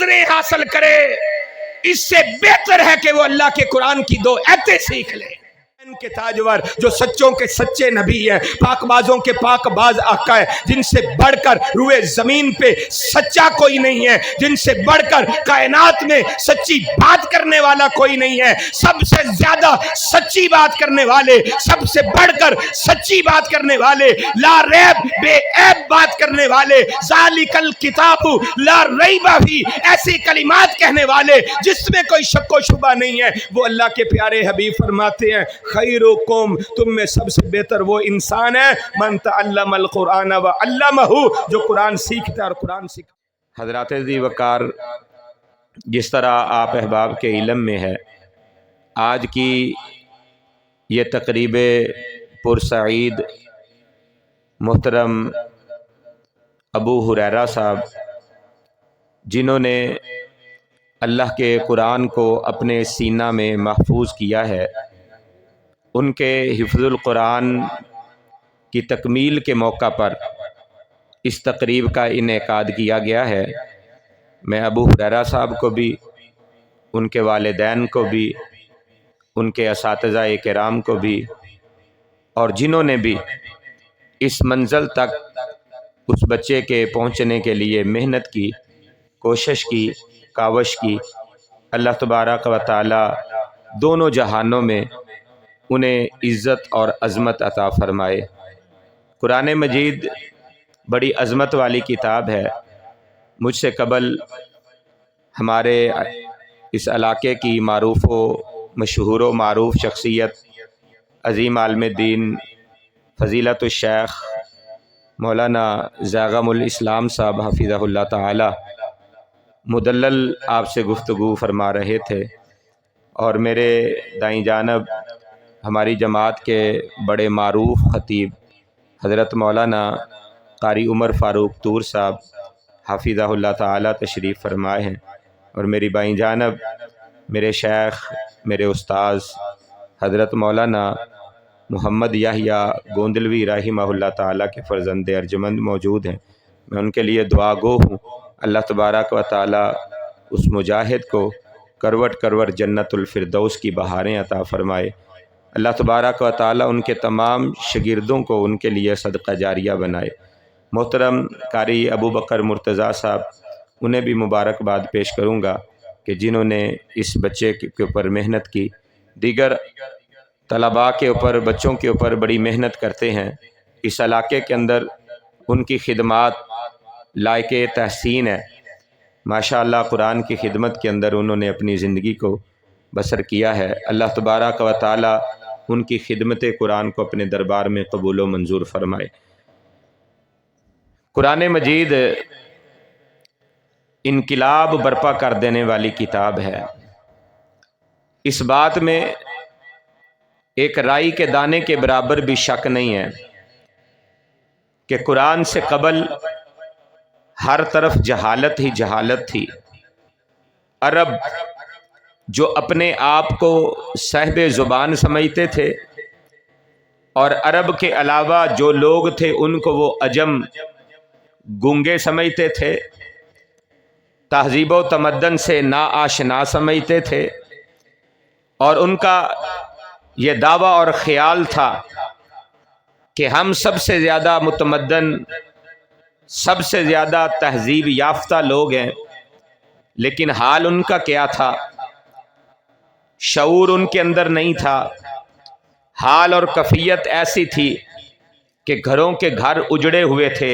نظریں حاصل کرے اس سے بہتر ہے کہ وہ اللہ کے قرآن کی 2 آیتیں سیکھ لے۔ کے تاجور جو سچوں کے سچے نبی ہیں، پاک بازوں کے پاک باز آقا ہے، جن سے بڑھ کر روئے زمین پہ سچا کوئی نہیں ہے، جن سے بڑھ کر کائنات میں سچی بات کرنے والا کوئی نہیں ہے، سب سے زیادہ سچی بات کرنے والے، سب سے بڑھ کر سچی بات کرنے والے، لا ریب بے عیب بات کرنے والے، ذالک الکتاب لا ریب فیہ، ایسی کلمات کہنے والے جس میں کوئی شک و شبہ نہیں ہے، وہ اللہ کے پیارے حبیب فرماتے ہیں خیرکم، تم میں سب سے بہتر وہ انسان ہے من تعلم القرآن وعلمہ، جو قرآن سیکھتا ہے اور قرآن سیکھتا۔ حضرات ذی وقار، جس طرح آپ احباب کے علم میں ہے، آج کی یہ تقریب پرسعید محترم ابو ہریرہ صاحب، جنہوں نے اللہ کے قرآن کو اپنے سینہ میں محفوظ کیا ہے، ان کے حفظ القرآن کی تکمیل کے موقع پر اس تقریب کا انعقاد کیا گیا ہے۔ میں ابو ہریرہ صاحب کو بھی، ان کے والدین کو بھی، ان کے اساتذہ کرام کو بھی، اور جنہوں نے بھی اس منزل تک اس بچے کے پہنچنے کے لیے محنت کی، کوشش کی، کاوش کی، اللہ تبارک و تعالی دونوں جہانوں میں انہیں عزت اور عظمت عطا فرمائے۔ قرآن مجید بڑی عظمت والی کتاب ہے۔ مجھ سے قبل ہمارے اس علاقے کی معروف و مشہور و معروف شخصیت عظیم عالم دین فضیلت الشیخ مولانا زاغم الاسلام صاحب حفظہ اللہ تعالی مدلل آپ سے گفتگو فرما رہے تھے، اور میرے دائیں جانب ہماری جماعت کے بڑے معروف خطیب حضرت مولانا قاری عمر فاروق طور صاحب حفظہ اللہ تعالی تشریف فرمائے ہیں، اور میری بائیں جانب میرے شیخ، میرے استاذ حضرت مولانا محمد یحییٰ گوندلوی رحمہ اللہ تعالی کے فرزند ارجمند موجود ہیں۔ میں ان کے لیے دعا گو ہوں، اللہ تبارک و تعالی اس مجاہد کو کروٹ کروٹ جنت الفردوس کی بہاریں عطا فرمائے۔ اللہ تبارک و تعالی ان کے تمام شاگردوں کو ان کے لیے صدقہ جاریہ بنائے۔ محترم قاری ابو بکر مرتضیٰ صاحب، انہیں بھی مبارکباد پیش کروں گا کہ جنہوں نے اس بچے کے اوپر محنت کی، دیگر طلباء کے اوپر، بچوں کے اوپر بڑی محنت کرتے ہیں۔ اس علاقے کے اندر ان کی خدمات لائق تحسین ہے۔ ماشاءاللہ قرآن کی خدمت کے اندر انہوں نے اپنی زندگی کو بسر کیا ہے۔ اللہ تبارک و تعالی ان کی خدمت قرآن کو اپنے دربار میں قبول و منظور فرمائے۔ قرآن مجید انقلاب برپا کر دینے والی کتاب ہے۔ اس بات میں ایک رائی کے دانے کے برابر بھی شک نہیں ہے کہ قرآن سے قبل ہر طرف جہالت ہی جہالت تھی۔ عرب جو اپنے آپ کو صاحب زبان سمجھتے تھے، اور عرب کے علاوہ جو لوگ تھے ان کو وہ عجم گونگے سمجھتے تھے، تہذیب و تمدن سے ناآشنا سمجھتے تھے، اور ان کا یہ دعویٰ اور خیال تھا کہ ہم سب سے زیادہ متمدن، سب سے زیادہ تہذیب یافتہ لوگ ہیں۔ لیکن حال ان کا کیا تھا؟ شعور ان کے اندر نہیں تھا۔ حال اور کیفیت ایسی تھی کہ گھروں کے گھر اجڑے ہوئے تھے،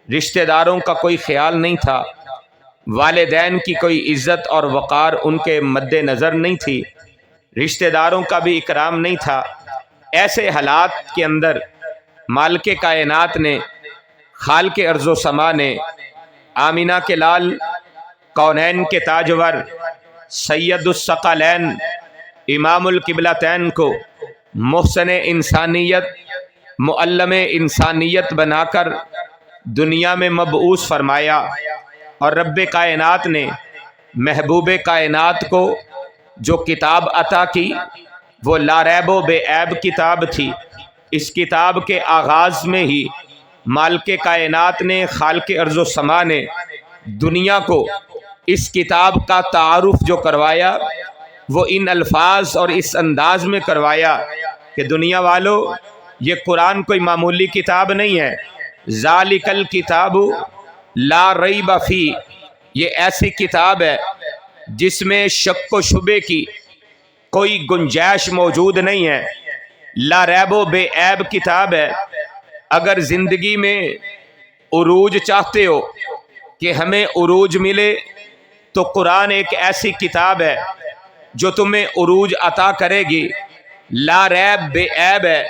رشتہ داروں کا کوئی خیال نہیں تھا، والدین کی کوئی عزت اور وقار ان کے مد نظر نہیں تھی، رشتہ داروں کا بھی اکرام نہیں تھا۔ ایسے حالات کے اندر مالک کائنات نے، خالق ارض و سما نے آمینہ کے لال، کونین کے تاجور، سید الثقلین، امام القبلتین کو محسن انسانیت، معلم انسانیت بنا کر دنیا میں مبعوث فرمایا، اور رب کائنات نے محبوب کائنات کو جو کتاب عطا کی وہ لا ریب و بے عیب کتاب تھی۔ اس کتاب کے آغاز میں ہی مالک کائنات نے، خالق ارض و سما نے دنیا کو इस किताब का तारुफ जो करवाया वो इन अल्फाज और इस अंदाज में करवाया कि दुनिया वालों, ये कुरान कोई मामूली किताब नहीं है। ज़ालिकल किताबु ला रैब फी, ये ऐसी किताब है जिसमें शक व शुबे की कोई गुंजाइश मौजूद नहीं है। ला रैबो बेऐब किताब है। अगर ज़िंदगी में उरूज चाहते हो कि हमें उरूज मिले तो कुरान एक ऐसी किताब है जो तुम्हें उरूज अता करेगी। ला रैब बेऐब है,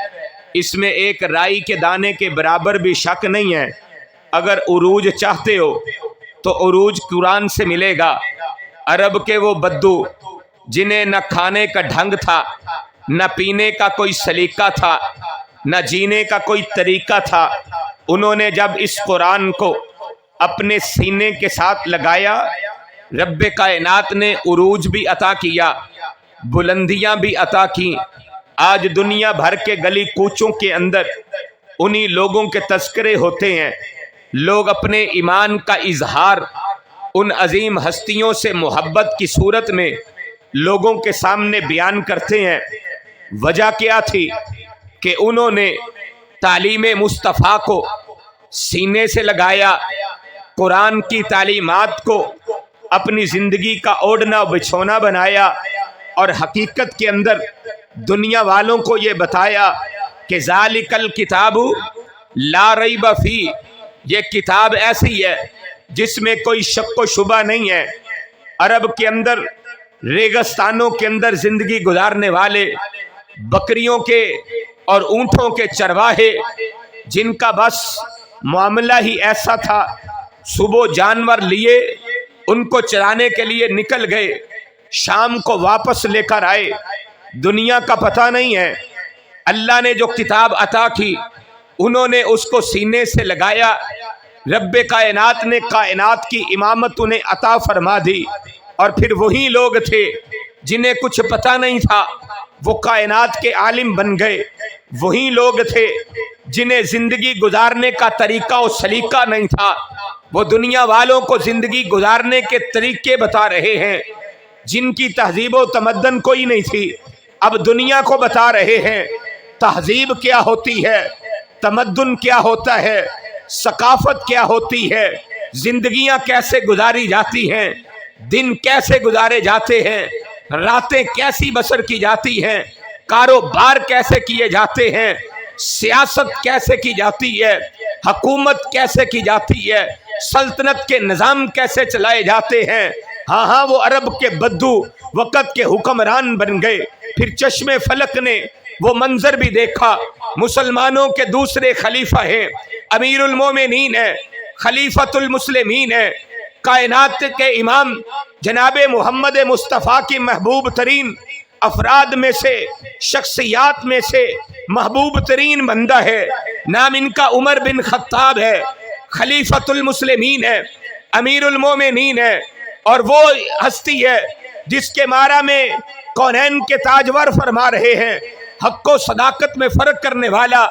इसमें एक राई के दाने के बराबर भी शक नहीं है। अगर उरूज चाहते हो तो उरूज कुरान से मिलेगा। अरब के वो बद्दू जिन्हें न खाने का ढंग था, न पीने का कोई सलीका था, न जीने का कोई तरीका था, उन्होंने जब इस कुरान को अपने सीने के साथ लगाया, रब्बे कायनात ने उरूज भी अता किया, बुलंदियां भी अता की। आज दुनिया भर के गली कूचों के अंदर उन्हीं लोगों के तस्करे होते हैं। लोग अपने ईमान का इजहार उन अजीम हस्तियों से मोहब्बत की सूरत में लोगों के सामने बयान करते हैं। वजह क्या थी कि उन्होंने तालीम मुस्तफ़ा को सीने से लगाया, कुरान की तालीमात को अपनी ज़िंदगी का ओढ़ना बिछौना बनाया और हकीकत के अंदर दुनिया वालों को ये बताया कि ज़ालिकल किताबु ला रैब फी, ये किताब ऐसी है जिसमें कोई शक व शुबा नहीं है। अरब के अंदर रेगिस्तानों के अंदर ज़िंदगी गुजारने वाले बकरियों के और ऊँटों के चरवाहे, जिनका बस मामला ही ऐसा था, सुबह जानवर लिए उनको चराने के लिए निकल गए, शाम को वापस लेकर आए, दुनिया का पता नहीं है। अल्लाह ने जो किताब अता की उन्होंने उसको सीने से लगाया। रब्बे कायनात ने कायनात की इमामत उन्हें अता फरमा दी। और फिर वही लोग थे जिन्हें कुछ पता नहीं था, वो कायनात के आलिम बन गए। वही लोग थे जिन्हें जिंदगी गुजारने का तरीका और सलीका नहीं था, वो दुनिया वालों को जिंदगी गुजारने के तरीके बता रहे हैं। जिनकी तहजीब व तमद्दन कोई नहीं थी, अब दुनिया को बता रहे हैं तहजीब क्या होती है, तमद्दुन क्या होता है, सकाफत क्या होती है, जिंदगियां कैसे गुजारी जाती हैं, दिन कैसे गुजारे जाते हैं, रातें कैसी बसर की जाती हैं, कारोबार कैसे किए जाते हैं, सियासत कैसे की जाती है, हुकूमत कैसे की जाती है, सल्तनत के निज़ाम कैसे चलाए जाते हैं। हाँ, वो अरब के बद्दू वक़्त के हुक्मरान बन गए। फिर चश्मे फलक ने वो मंजर भी देखा, मुसलमानों के दूसरे खलीफा हैं, अमीरुल मोमिनीन है, खलीफतुल मुस्लिमीन है, कायनात के इमाम जनाब मोहम्मद मुस्तफ़ा की महबूब तरीन अफराद में से, शख्सियात में से महबूब तरीन बंदा है। नाम इनका उमर बिन खत्ताब है, खलीफतुल मुस्लिमीन है, अमीरुल मोमिनीन है, और वो हस्ती है जिसके मारा में कौनैन के ताजवर फरमा रहे हैं, हक व सदाकत में फ़र्क करने वाला।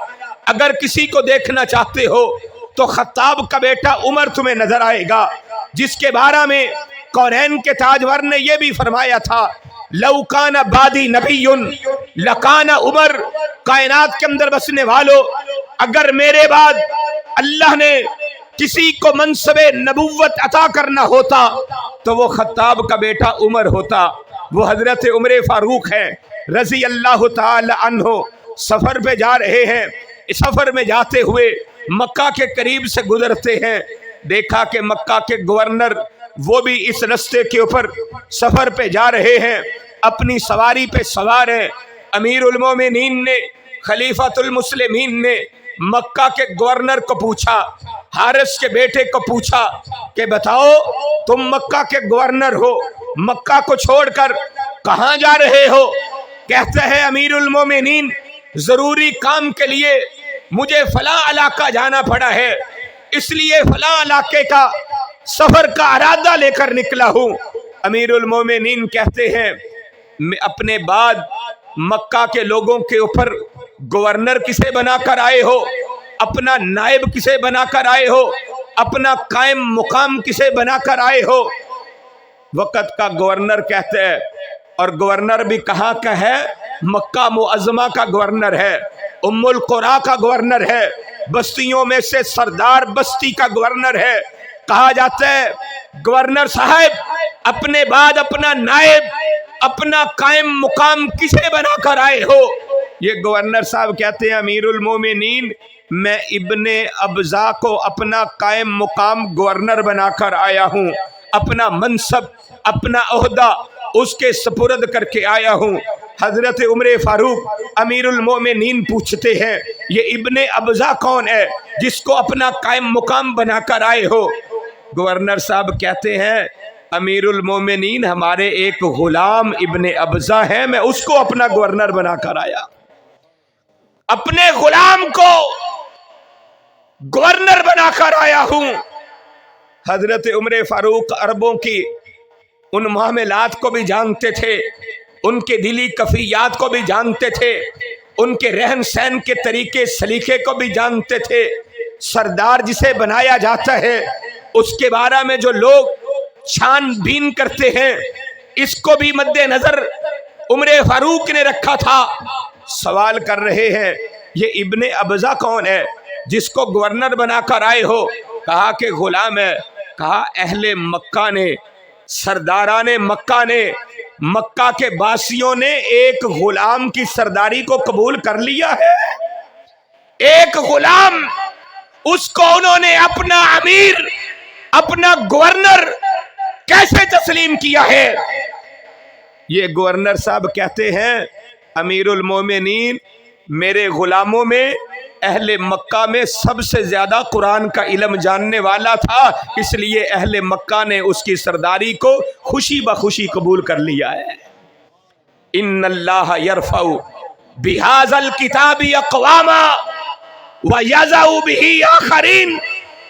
अगर किसी को देखना चाहते हो तो खत्ताब का बेटा उमर तुम्हें नजर आएगा, जिसके बारे में कौनैन के ताजवर ने यह भी फरमाया था, लौकाना बादी नबीयुन लकाना उमर। कायनात के अंदर बसने वालों, अगर मेरे बाद अल्लाह ने किसी को मनसबे नबुव्वत अता करना होता तो वो खत्ताब का बेटा उमर होता। वो हजरत उमर फारूक है रजी अल्लाह ताला अन्हो। सफर पे जा रहे हैं, सफर में जाते हुए मक्का के करीब से गुजरते हैं, देखा कि मक्का के गवर्नर वो भी इस रास्ते के ऊपर सफर पे जा रहे हैं, अपनी सवारी पे सवार है। अमीरुल मोमिनीन ने, खलीफतुल मुस्लिमीन ने मक्का के गवर्नर को पूछा, हारिस के बेटे को पूछा कि बताओ तुम मक्का के गवर्नर हो, मक्का को छोड़कर कहाँ जा रहे हो? कहते हैं अमीरुल मोमिनीन, जरूरी काम के लिए मुझे फला इलाका जाना पड़ा है, इसलिए फला इलाके का सफर का इरादा लेकर निकला हूँ। अमीरुल मोमिनीन कहते हैं, अपने बाद मक्का के लोगों के ऊपर गवर्नर किसे बनाकर आए हो, अपना नायब किसे बनाकर आए हो, अपना कायम मुकाम किसे बनाकर आए हो? वक़्त का गवर्नर कहते हैं, और गवर्नर भी कहाँ का है? मक्का मुअज़्ज़मा का गवर्नर है, उम्मुल कुरा का गवर्नर है, बस्तियों में से सरदार बस्ती का गवर्नर है। कहा जाता है गवर्नर साहब अपने बाद अपना नायब, अपना कायम मुकाम किसे बनाकर आए हो? ये गवर्नर साहब कहते हैं अमीरुल मोमिनीन, मैं इब्ने अब्जा को अपना कायम मुकाम गवर्नर बनाकर आया हूँ, अपना मनसब अपना ओहदा उसके सपुर्द करके आया हूँ। हजरत उमर फारूक अमीरुल मोमिनीन पूछते हैं ये इब्ने अब्जा कौन है जिसको अपना कायम मुकाम बनाकर आए हो? गवर्नर साहब कहते हैं अमीरुल मोमिनीन हमारे एक गुलाम इब्ने अब्जा है, मैं उसको अपना गवर्नर बनाकर आया। अपने गुलाम को गवर्नर बनाकर आया हूं। हजरत उमर फारूक अरबों की उन मामलात को भी जानते थे, उनके दिली कफियात को भी जानते थे, उनके रहन सहन के तरीके सलीके को भी जानते थे। सरदार जिसे बनाया जाता है उसके बारे में जो लोग छानबीन करते हैं, इसको भी मद्देनजर उमर फारूक ने रखा था। सवाल कर रहे हैं ये इब्ने अब्जा कौन है जिसको गवर्नर बनाकर आए हो? कहा कि गुलाम है। कहा अहले मक्का ने, सरदाराने मक्का ने, मक्का के बासियों ने एक गुलाम की सरदारी को कबूल कर लिया है। एक गुलाम, उसको उन्होंने अपना अमीर, अपना गवर्नर कैसे तस्लीम किया है? ये गवर्नर साहब कहते हैं अमीरुल मोमिनीन मेरे गुलामों में अहले मक्का में सबसे ज्यादा कुरान का इल्म जानने वाला था, इसलिए अहले मक्का ने उसकी सरदारी को खुशी बखुशी कबूल कर लिया है। इन्नल्लाह यरफउ बिहाज़ल किताबी अक़वामा व यज़उ बिही आखरीन।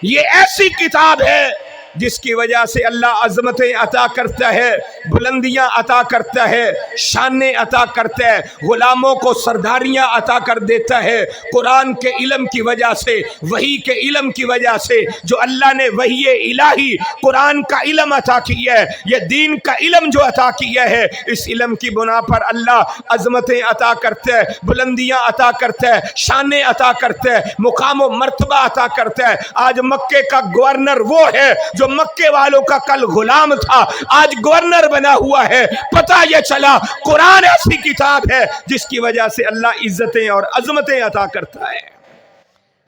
ये ऐसी किताब है जिसकी वजह से अल्लाह अज़मतें अता करता है, बुलंदियां अता करता है, शानें अता करता है, गुलामों को सरदारियां अता कर देता है। कुरान के इल्म की वजह से, वही के इल्म की वजह से, जो अल्लाह ने वही इलाही कुरान का इल्म अता किया है, ये दीन का इल्म जो अता किया है, इस इल्म की बुना पर अल्लाह अज़मतें अता करता है, बुलंदियां अता करता है, शानें अता करता है, मुकाम व मर्तबा अता करता है। आज मक्के का गवर्नर वो है जो मक्के वालों का कल गुलाम था, आज गवर्नर बना हुआ है। पता यह चला कुरान ऐसी किताब है जिसकी वजह से अल्लाह इज्जतें और अजमतें अता करता है,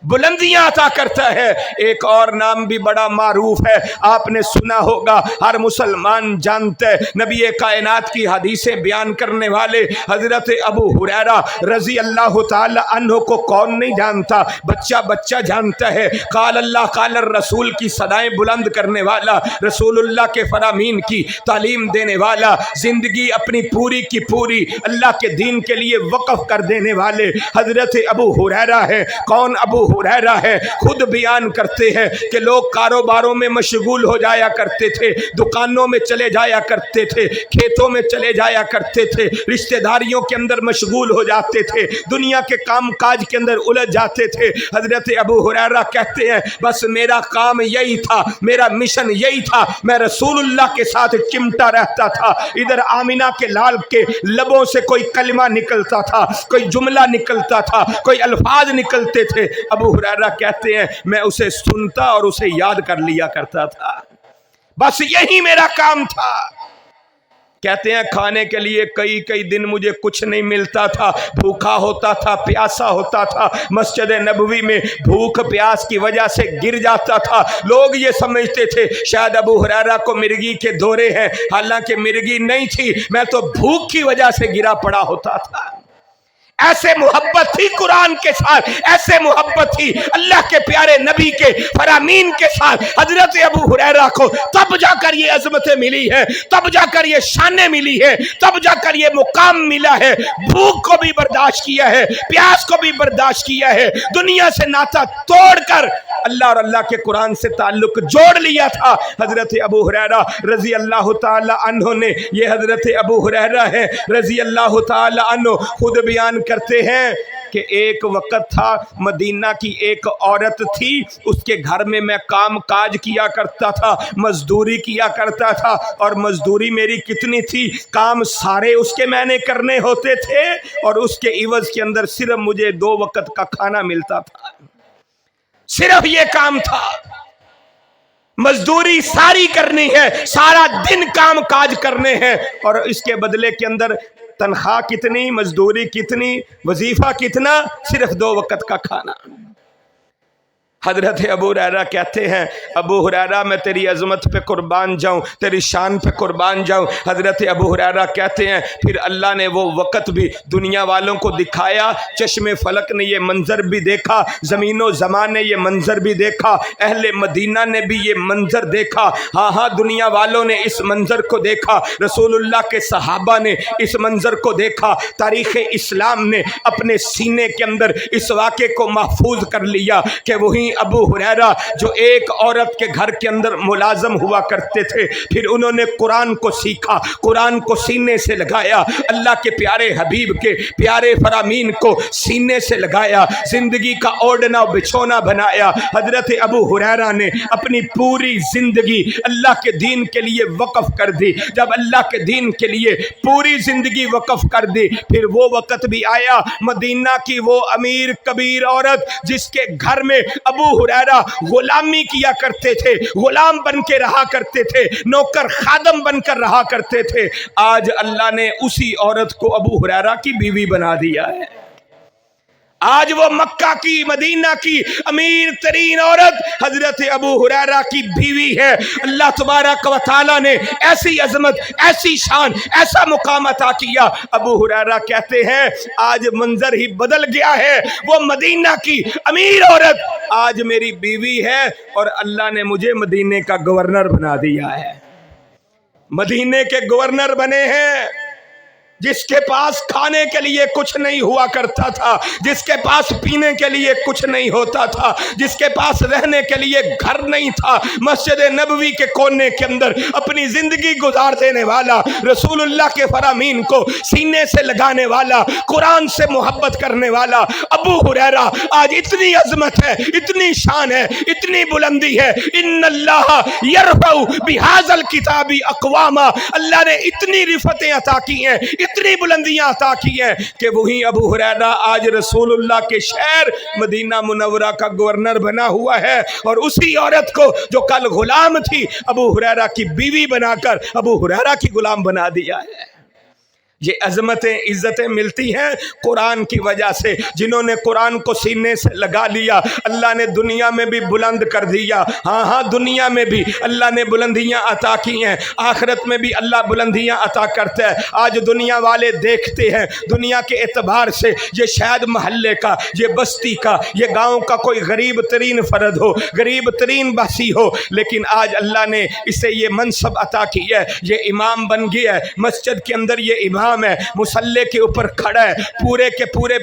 बुलंदियां अता करता है। एक और नाम भी बड़ा मारूफ है, आपने सुना होगा, हर मुसलमान जानता है। नबी कायनात की हदीसें बयान करने वाले हजरत अबू हुरैरा रजी अल्लाह ताला अन्हु को कौन नहीं जानता, बच्चा बच्चा जानता है। काल अल्लाह काल रसूल की सदाएं बुलंद करने वाला, रसूलुल्लाह के फरामीन की तालीम देने वाला, जिंदगी अपनी पूरी की पूरी अल्लाह के दीन के लिए वक्फ कर देने वाले हजरत अबू हुरैरा है। कौन अबू हुरैरा है? खुद बयान करते हैं कि लोग कारोबारों में मशगूल हो जाया करते थे, दुकानों में चले जाया करते थे, खेतों में चले जाया करते थे, रिश्तेदारियों के अंदर मशगूल हो जाते थे, दुनिया के काम काज के अंदर उलझ जाते थे। हजरत अबू हुरैरा कहते हैं बस मेरा काम यही था, मेरा मिशन यही था, मैं रसूलुल्लाह के साथ चिमटा रहता था। इधर आमिना के लाल के लबों से कोई कलमा निकलता था, कोई जुमला निकलता था, कोई अल्फाज निकलते थे। अबू हुरैरा कहते हैं मैं उसे सुनता और उसे याद कर लिया करता था, बस यही मेरा काम था। कहते हैं खाने के लिए कई कई दिन मुझे कुछ नहीं मिलता था, भूखा होता था, प्यासा होता था, मस्जिद नबवी में भूख प्यास की वजह से गिर जाता था। लोग ये समझते थे शायद अबू हुरैरा को मिर्गी के दौरे हैं, हालांकि मिर्गी नहीं थी, मैं तो भूख की वजह से गिरा पड़ा होता था। ऐसे मोहब्बत थी कुरान के साथ, ऐसे मोहब्बत थी अल्लाह के प्यारे नबी के फरामीन के साथ हजरत अबू हुरैरा को। तब जाकर ये अजमतें मिली है, तब जाकर ये शानें मिली है, तब जाकर ये मुकाम मिला है। भूख को भी बर्दाश्त किया है, प्यास को भी बर्दाश्त किया है, दुनिया से नाता तोड़कर अल्लाह और अल्लाह के कुरान से ताल्लुक जोड़ लिया था। हजरत अबू हुरैरा रजी अल्लाह ताला अन्हु ने, ये हजरत अबू हुरैरा है रजी अल्लाह ताला अन्हु, खुद बयान करते हैं کہ ایک وقت تھا مدینہ کی ایک عورت تھی، اس کے گھر میں میں کام کاج کیا کرتا تھا، مزدوری کیا کرتا تھا، اور مزدوری میری کتنی تھی، کام سارے اس کے میں نے کرنے ہوتے تھے، اور اس کے عوض کے اندر صرف مجھے 2 وقت کا کھانا ملتا تھا، صرف یہ کام تھا۔ مزدوری ساری کرنی ہے، سارا دن کام کاج کرنے ہیں، اور اس کے بدلے کے اندر تنخواہ کتنی، مزدوری کتنی، وظیفہ کتنا، صرف 2 وقت کا کھانا۔ حضرت ابو ہریرہ کہتے ہیں ابو ہریرہ میں تیری عظمت پہ قربان جاؤں، تیری شان پہ قربان جاؤں۔ حضرت ابو ہریرہ کہتے ہیں پھر اللہ نے وہ وقت بھی دنیا والوں کو دکھایا، چشم فلک نے یہ منظر بھی دیکھا، زمین و زمان نے یہ منظر بھی دیکھا، اہل مدینہ نے بھی یہ منظر دیکھا، ہاں دنیا والوں نے اس منظر کو دیکھا، رسول اللہ کے صحابہ نے اس منظر کو دیکھا، تاریخ اسلام نے اپنے سینے کے اندر اس واقعے کو محفوظ کر لیا کہ وہی ابو ہریرہ جو ایک عورت کے گھر کے اندر ملازم ہوا کرتے تھے، پھر انہوں نے قرآن کو سیکھا، قرآن کو سینے سے لگایا، اللہ کے پیارے حبیب کے پیارے فرامین کو سینے سے لگایا، زندگی کا اوڑھنا بچھونا بنایا۔ حضرت ابو ہریرہ نے اپنی پوری زندگی اللہ کے دین کے لیے وقف کر دی۔ جب اللہ کے دین کے لیے پوری زندگی وقف کر دی، پھر وہ وقت بھی آیا، مدینہ کی وہ امیر کبیر عورت جس کے گھر میں ابو ہریرہ غلامی کیا کرتے تھے، غلام بن کے رہا کرتے تھے، نوکر خادم بن کر رہا کرتے تھے، آج اللہ نے اسی عورت کو ابو ہریرہ کی بیوی بنا دیا ہے۔ آج وہ مکہ کی مدینہ کی امیر ترین عورت حضرت ابو ہریرہ کی بیوی ہے۔ اللہ تبارک و تعالیٰ نے ایسی عظمت، ایسی شان، ایسا مقام عطا کیا۔ ابو ہریرہ کہتے ہیں آج منظر ہی بدل گیا ہے، وہ مدینہ کی امیر عورت آج میری بیوی ہے، اور اللہ نے مجھے مدینے کا گورنر بنا دیا ہے۔ مدینے کے گورنر بنے ہیں، جس کے پاس کھانے کے لیے کچھ نہیں ہوا کرتا تھا، جس کے پاس پینے کے لیے کچھ نہیں ہوتا تھا، جس کے پاس رہنے کے لیے گھر نہیں تھا، مسجد نبوی کے کونے کے اندر اپنی زندگی گزار دینے والا، رسول اللہ کے فرامین کو سینے سے لگانے والا، قرآن سے محبت کرنے والا ابو ہریرہ آج اتنی عظمت ہے، اتنی شان ہے، اتنی بلندی ہے۔ ان اللہ یرفع بہذا الکتاب اقواما، اللہ نے اتنی رفعتیں عطا کی ہیں، اتنی بلندیاں عطا کی ہیں کہ وہی ابو ہریرہ آج رسول اللہ کے شہر مدینہ منورہ کا گورنر بنا ہوا ہے، اور اسی عورت کو جو کل غلام تھی ابو ہریرہ کی بیوی بنا کر ابو ہریرہ کی غلام بنا دیا ہے۔ یہ عظمتیں عزتیں ملتی ہیں قرآن کی وجہ سے۔ جنہوں نے قرآن کو سینے سے لگا لیا اللہ نے دنیا میں بھی بلند کر دیا، ہاں دنیا میں بھی اللہ نے بلندیاں عطا کی ہیں، آخرت میں بھی اللہ بلندیاں عطا کرتا ہے۔ آج دنیا والے دیکھتے ہیں دنیا کے اعتبار سے یہ شاید محلے کا، یہ بستی کا، یہ گاؤں کا کوئی غریب ترین فرد ہو، غریب ترین باسی ہو، لیکن آج اللہ نے اسے یہ منصب عطا کیا ہے، یہ امام بن گیا ہے، مسجد کے اندر یہ امام ہے، مسلح کے اوپر کھڑا ہے، پورے کے پورے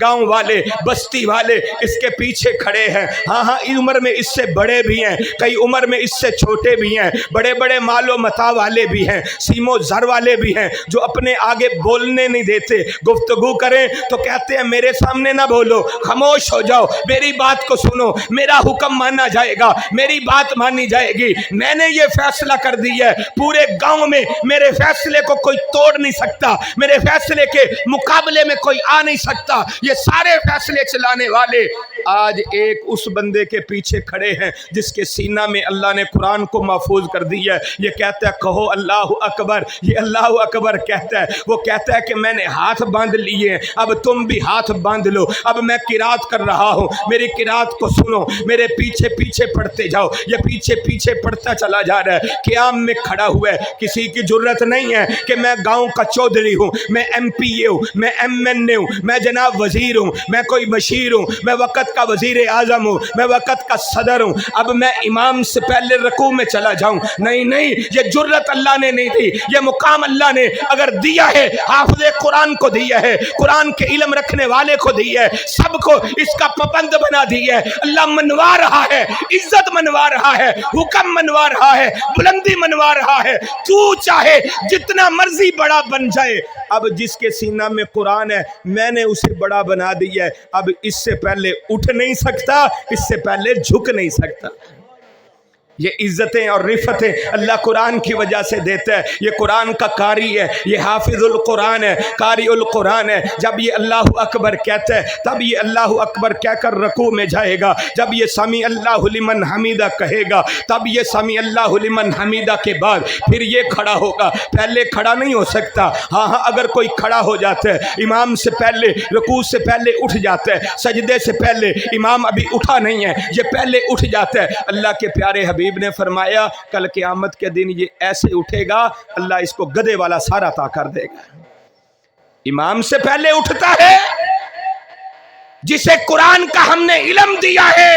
گاؤں والے، بستی والے اس کے پیچھے کھڑے ہیں۔ ہاں عمر میں اس سے بڑے بھی ہیں، کئی عمر میں اس سے چھوٹے بھی ہیں، بڑے بڑے مال و متاع والے بھی ہیں، سیم و زر والے بھی ہیں، جو اپنے آگے بولنے نہیں دیتے، گفتگو کریں تو کہتے ہیں میرے سامنے نہ بولو، خاموش ہو جاؤ، میری بات کو سنو، میرا حکم مانا جائے گا، میری بات مانی جائے گی، میں نے یہ فیصلہ کر دیا ہے، پورے گاؤں میں میرے فیصلے کو کوئی توڑ نہیں سکتا، میرے فیصلے کے مقابلے میں کوئی آ نہیں سکتا۔ یہ سارے فیصلے چلانے والے آج ایک اس بندے کے پیچھے کھڑے ہیں جس کے سینہ میں اللہ نے قرآن کو محفوظ کر دیا ہے۔ یہ کہتا ہے کہو اللہ اکبر، یہ اللہ اکبر کہتا ہے، وہ کہتا ہے کہ میں نے ہاتھ باندھ لیے ہیں، اب تم بھی ہاتھ باندھ لو، اب میں قرات کر رہا ہوں، میری قرات کو سنو، میرے پیچھے پیچھے پڑھتے جاؤ۔ یہ پیچھے پیچھے پڑھتا چلا جا رہا ہے، قیام میں کھڑا ہوا ہے، کسی کی جرت نہیں ہے کہ میں گاؤں کا چودھری ہوں، میں ایم پی اے ہوں، میں ایم این اے ہوں، میں جناب وزیر ہوں، میں کوئی بشیر ہوں، میں وقت کا وزیر اعظم ہوں، میں وقت کا صدر ہوں، اب میں امام سے پہلے رکوع میں چلا جاؤں۔ نہیں، یہ جرت اللہ نے نہیں دی، یہ مقام اللہ نے اگر دیا ہے حافظ قرآن کو دیا ہے، قرآن کے علم رکھنے والے کو دیا ہے، سب کو اس کا پابند بنا دیا ہے۔ اللہ منوا رہا ہے، عزت منوا رہا ہے، حکم منوا رہا ہے، بلندی منوا رہا ہے۔ تو چاہے جتنا مرضی بڑا بن جائے جائے. اب جس کے سینہ میں قرآن ہے میں نے اسے بڑا بنا دیا ہے. اب اس سے پہلے اٹھ نہیں سکتا, اس سے پہلے جھک نہیں سکتا. یہ عزتیں اور رفتیں اللہ قرآن کی وجہ سے دیتا ہے. یہ قرآن کا قاری ہے, یہ حافظ القرآن ہے, قاری القرآن ہے. جب یہ اللہ اکبر کہتا ہے تب یہ اللہ اکبر کہہ کر رکوع میں جائے گا. جب یہ سمیع اللہ لمن حمیدہ کہے گا تب یہ سمیع اللہ لمن حمیدہ کے بعد پھر یہ کھڑا ہوگا. پہلے کھڑا نہیں ہو سکتا. ہاں اگر کوئی کھڑا ہو جاتا ہے امام سے پہلے, رکوع سے پہلے اٹھ جاتا ہے, سجدے سے پہلے امام ابھی اٹھا نہیں ہے یہ پہلے اٹھ جاتا ہے. اللہ کے پیارے حبیب نے فرمایا کل قیامت کے دن یہ ایسے اٹھے گا اللہ اس کو گدھے والا سارا عطا کر دے گا. امام سے پہلے اٹھتا ہے جسے قرآن کا ہم نے علم دیا ہے,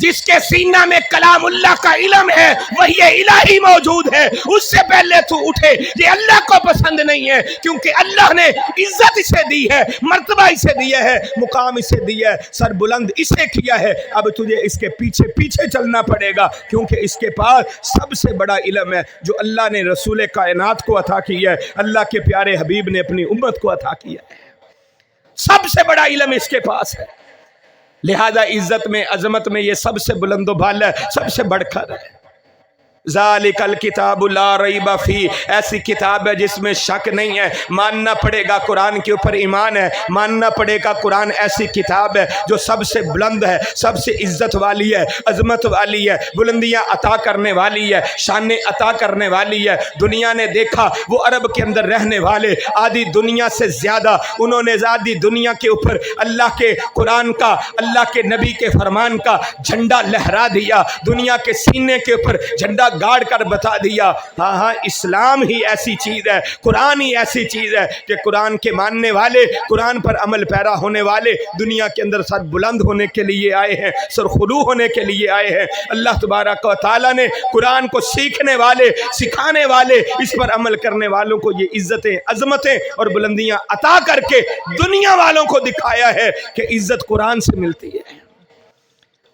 جس کے سینہ میں کلام اللہ کا علم ہے, وہی الہی موجود ہے, اس سے پہلے تو اٹھے. یہ اللہ کو پسند نہیں ہے کیونکہ اللہ نے عزت اسے دی ہے, مرتبہ اسے دیا ہے, مقام اسے دیا ہے, سر بلند اسے کیا ہے. اب تجھے اس کے پیچھے پیچھے چلنا پڑے گا کیونکہ اس کے پاس سب سے بڑا علم ہے جو اللہ نے رسول کائنات کو عطا کیا ہے, اللہ کے پیارے حبیب نے اپنی امت کو عطا کیا ہے. سب سے بڑا علم اس کے پاس ہے. لہذا عزت میں, عظمت میں یہ سب سے بلند و بالا ہے, سب سے بڑھ کر ہے. ذالک الکتاب لا ریب فیہ, ایسی کتاب ہے جس میں شک نہیں ہے. ماننا پڑے گا قرآن کے اوپر ایمان ہے, ماننا پڑے گا قرآن ایسی کتاب ہے جو سب سے بلند ہے, سب سے عزت والی ہے, عظمت والی ہے, بلندیاں عطا کرنے والی ہے, شانیں عطا کرنے والی ہے. دنیا نے دیکھا وہ عرب کے اندر رہنے والے آدھی دنیا سے زیادہ انہوں نے آدھی دنیا کے اوپر اللہ کے قرآن کا, اللہ کے نبی کے فرمان کا جھنڈا لہرا دیا, دنیا کے سینے کے اوپر جھنڈا گاڑ کر بتا دیا. ہاں اسلام ہی ایسی چیز ہے, قرآن ہی ایسی چیز ہے کہ قرآن کے ماننے والے, قرآن پر عمل پیرا ہونے والے دنیا کے اندر سر بلند ہونے کے لیے آئے ہیں, سر خلو ہونے کے لیے آئے ہیں. اللہ تبارک و تعالیٰ نے قرآن کو سیکھنے والے, سکھانے والے, اس پر عمل کرنے والوں کو یہ عزتیں, عظمتیں اور بلندیاں عطا کر کے دنیا والوں کو دکھایا ہے کہ عزت قرآن سے ملتی ہے.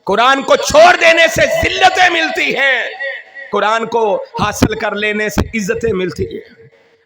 قرآن کو چھوڑ دینے سے ذلتیں ملتی ہیں, قرآن کو حاصل کر لینے سے عزتیں ملتی ہیں.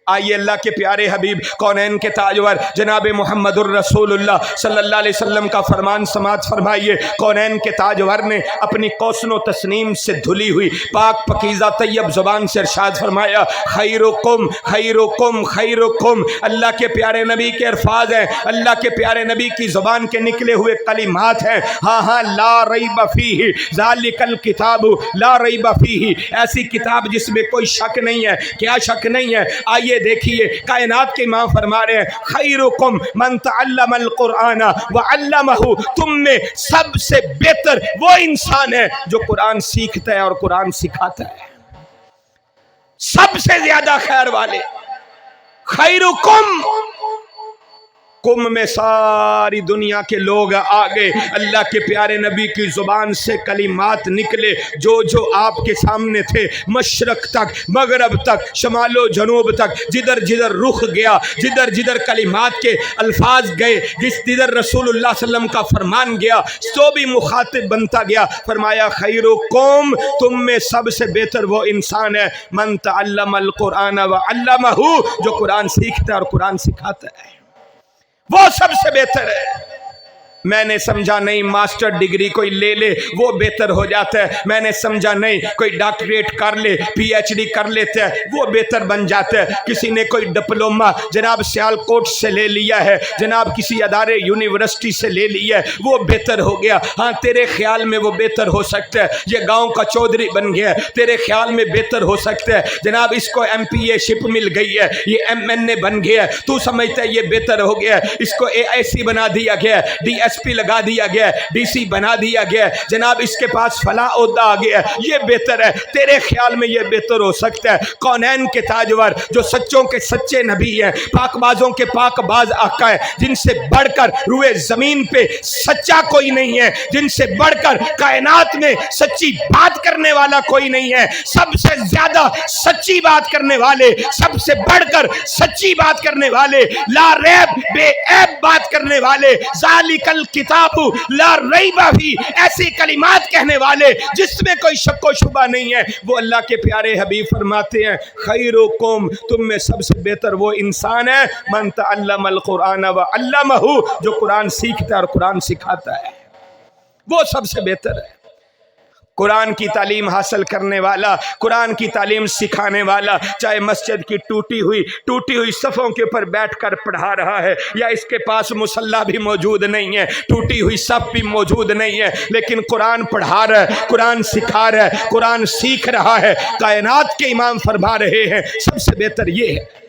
آئیے اللہ کے پیارے حبیب کونین کے تاجور جناب محمد الرسول اللہ صلی اللہ علیہ وسلم کا فرمان سماعت فرمائیے. کونین کے تاجور نے اپنی کوسن و تسنیم سے دھلی ہوئی پاک پکیزہ طیب زبان سے ارشاد فرمایا خیرکم خیرکم خیرکم. اللہ کے پیارے نبی کے الفاظ ہیں, اللہ کے پیارے نبی کی زبان کے نکلے ہوئے کلمات ہیں. ہاں لا ریب فیہ ذالک الکتاب لا ریب فیہ, ایسی کتاب جس میں کوئی شک نہیں ہے. کیا شک نہیں ہے؟ آئیے دیکھیے کائنات کے امام فرما رہے ہیں خیرکم من تعلم القرآن وعلمہ, تم میں سب سے بہتر وہ انسان ہے جو قرآن سیکھتا ہے اور قرآن سکھاتا ہے. سب سے زیادہ خیر والے خیرکم, کم میں ساری دنیا کے لوگ آگے. اللہ کے پیارے نبی کی زبان سے کلمات نکلے جو جو آپ کے سامنے تھے, مشرق تک, مغرب تک, شمال و جنوب تک, جدھر جدھر رخ گیا, جدھر جدھر کلمات کے الفاظ گئے, جس جدھر رسول اللہ صلی اللہ علیہ وسلم کا فرمان گیا تو بھی مخاطب بنتا گیا. فرمایا خیرکم, تم میں سب سے بہتر وہ انسان ہے من تعلم القرآن وعلمہ, جو قرآن سیکھتا ہے اور قرآن سکھاتا ہے, وہ سب سے بہتر ہے. میں نے سمجھا نہیں ماسٹر ڈگری کوئی لے لے وہ بہتر ہو جاتا ہے, میں نے سمجھا نہیں کوئی ڈاکٹریٹ کر لے, پی ایچ ڈی کر لیتا ہے وہ بہتر بن جاتا ہے. کسی نے کوئی ڈپلوما جناب سیالکوٹ سے لے لیا ہے, جناب کسی ادارے یونیورسٹی سے لے لیا ہے, وہ بہتر ہو گیا. ہاں تیرے خیال میں وہ بہتر ہو سکتا ہے, یہ گاؤں کا چودھری بن گیا ہے, تیرے خیال میں بہتر ہو سکتا ہے. جناب اس کو ایم پی اے شپ مل گئی ہے, یہ ایم این اے بن گیا ہے, تو سمجھتا ہے یہ بہتر ہو گیا ہے. اس کو اے آئی سی بنا دیا گیا ہے, ڈی ایس پی لگا دیا گیا, ڈی سی بنا دیا گیا, جناب اس کے پاس فلاں عہدہ آ گیا, یہ بہتر ہے. تیرے خیال میں یہ بہتر ہو سکتا ہے. کونین کے تاجور جو سچوں کے سچے نبی ہیں, پاک بازوں کے پاک باز آقا ہے, جن سے بڑھ کر روئے زمین پہ سچا کوئی نہیں ہے, جن سے بڑھ کر کائنات میں سچی بات کرنے والا کوئی نہیں ہے. سب سے زیادہ سچی بات کرنے والے, سب سے بڑھ کر سچی بات کرنے والے, لا ریب بے عیب بات کرنے والے, ذالک किताबु ला रैबा फी, ऐसी कलिमात कहने वाले जिसमें कोई शक व शुबा नहीं है, वो अल्लाह के प्यारे हबीब फरमाते हैं खैरुकुम, तुम में सबसे बेहतर वो इंसान है मन तअल्लमल कुरान व अल्लमहु, जो कुरान सीखता है और कुरान सिखाता है, वो सबसे बेहतर है। कुरान की तालीम हासिल करने वाला, कुरान की तालीम सिखाने वाला, चाहे मस्जिद की टूटी हुई सफ़ों के ऊपर बैठकर पढ़ा रहा है, या इसके पास मुसल्ला भी मौजूद नहीं है, टूटी हुई सफ़ भी मौजूद नहीं है, लेकिन कुरान पढ़ा रहा है, कुरान सिखा रहा है, कुरान सीख रहा है, कायनात के इमाम फरमा रहे हैं सबसे बेहतर ये है।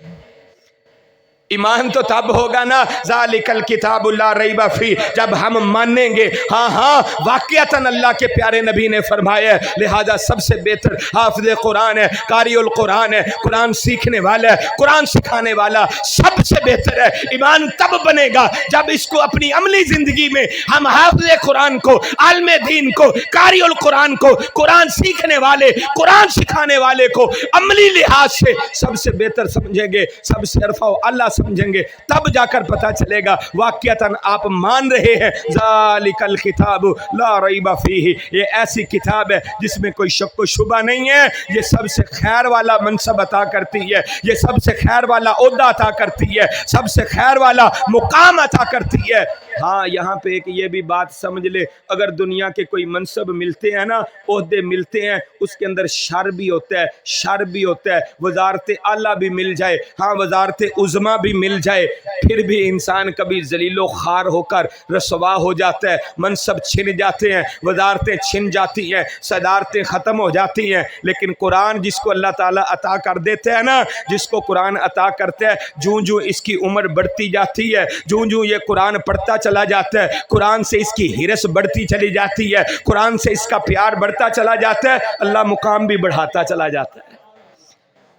ईमान तो तब होगा ना ज़ालिकल किताबु ला रैबा फी, जब हम मानेंगे हाँ वाक़ियतन अल्लाह के प्यारे नबी ने फरमाया, लिहाजा सबसे बेहतर हाफ़िज़ कुरान है, कारिउल कुरान है, कुरान सीखने वाला है, कुरान सिखाने वाला सबसे बेहतर है। ईमान तब बनेगा जब इसको अपनी अमली ज़िंदगी में हम हाफ़िज़ कुरान को, आलिम दीन को, कारिउल कुरान को, कुरान सीखने वाले, कुरान सिखाने वाले को अमली लिहाज से सबसे बेहतर समझेंगे, सबसे अरफा अल्लाह समझेंगे, तब जाकर पता चलेगा वाक़ियतन आप मान रहे हैं ज़ालिकल किताब ला रैबा फीही, ये ऐसी किताब है जिसमें कोई शक व शुबा नहीं है, ये सबसे खैर वाला मनसब अता करती है, ये सबसे खैर वाला ओहदा अता करती है, सबसे खैर वाला मुकाम अता करती है। हाँ, यहाँ पे एक ये भी बात समझ ले, अगर दुनिया के कोई मनसब मिलते हैं ना, ओहदे मिलते हैं, उसके अंदर शर भी होता है, शर भी होता है, वजारत आला भी मिल जाए, हाँ वजारत उज़्मा भी मिल जाए, फिर भी इंसान कभी जलीलो खार होकर रसवा हो जाता है, मनसब छिन जाते हैं, वजारतें छिन जाती हैं, सदारतें ख़त्म हो जाती हैं। लेकिन कुरान जिसको अल्लाह ताला अता कर देते हैं ना, जिसको कुरान अता करते हैं, जूँ जूँ इसकी उम्र बढ़ती जाती है, जूँ जूँ ये कुरान पढ़ता चला जाता है, कुरान से इसकी हिरस बढ़ती चली जाती है, कुरान से इसका प्यार बढ़ता चला जाता है, अल्लाह मुकाम भी बढ़ाता चला जाता है।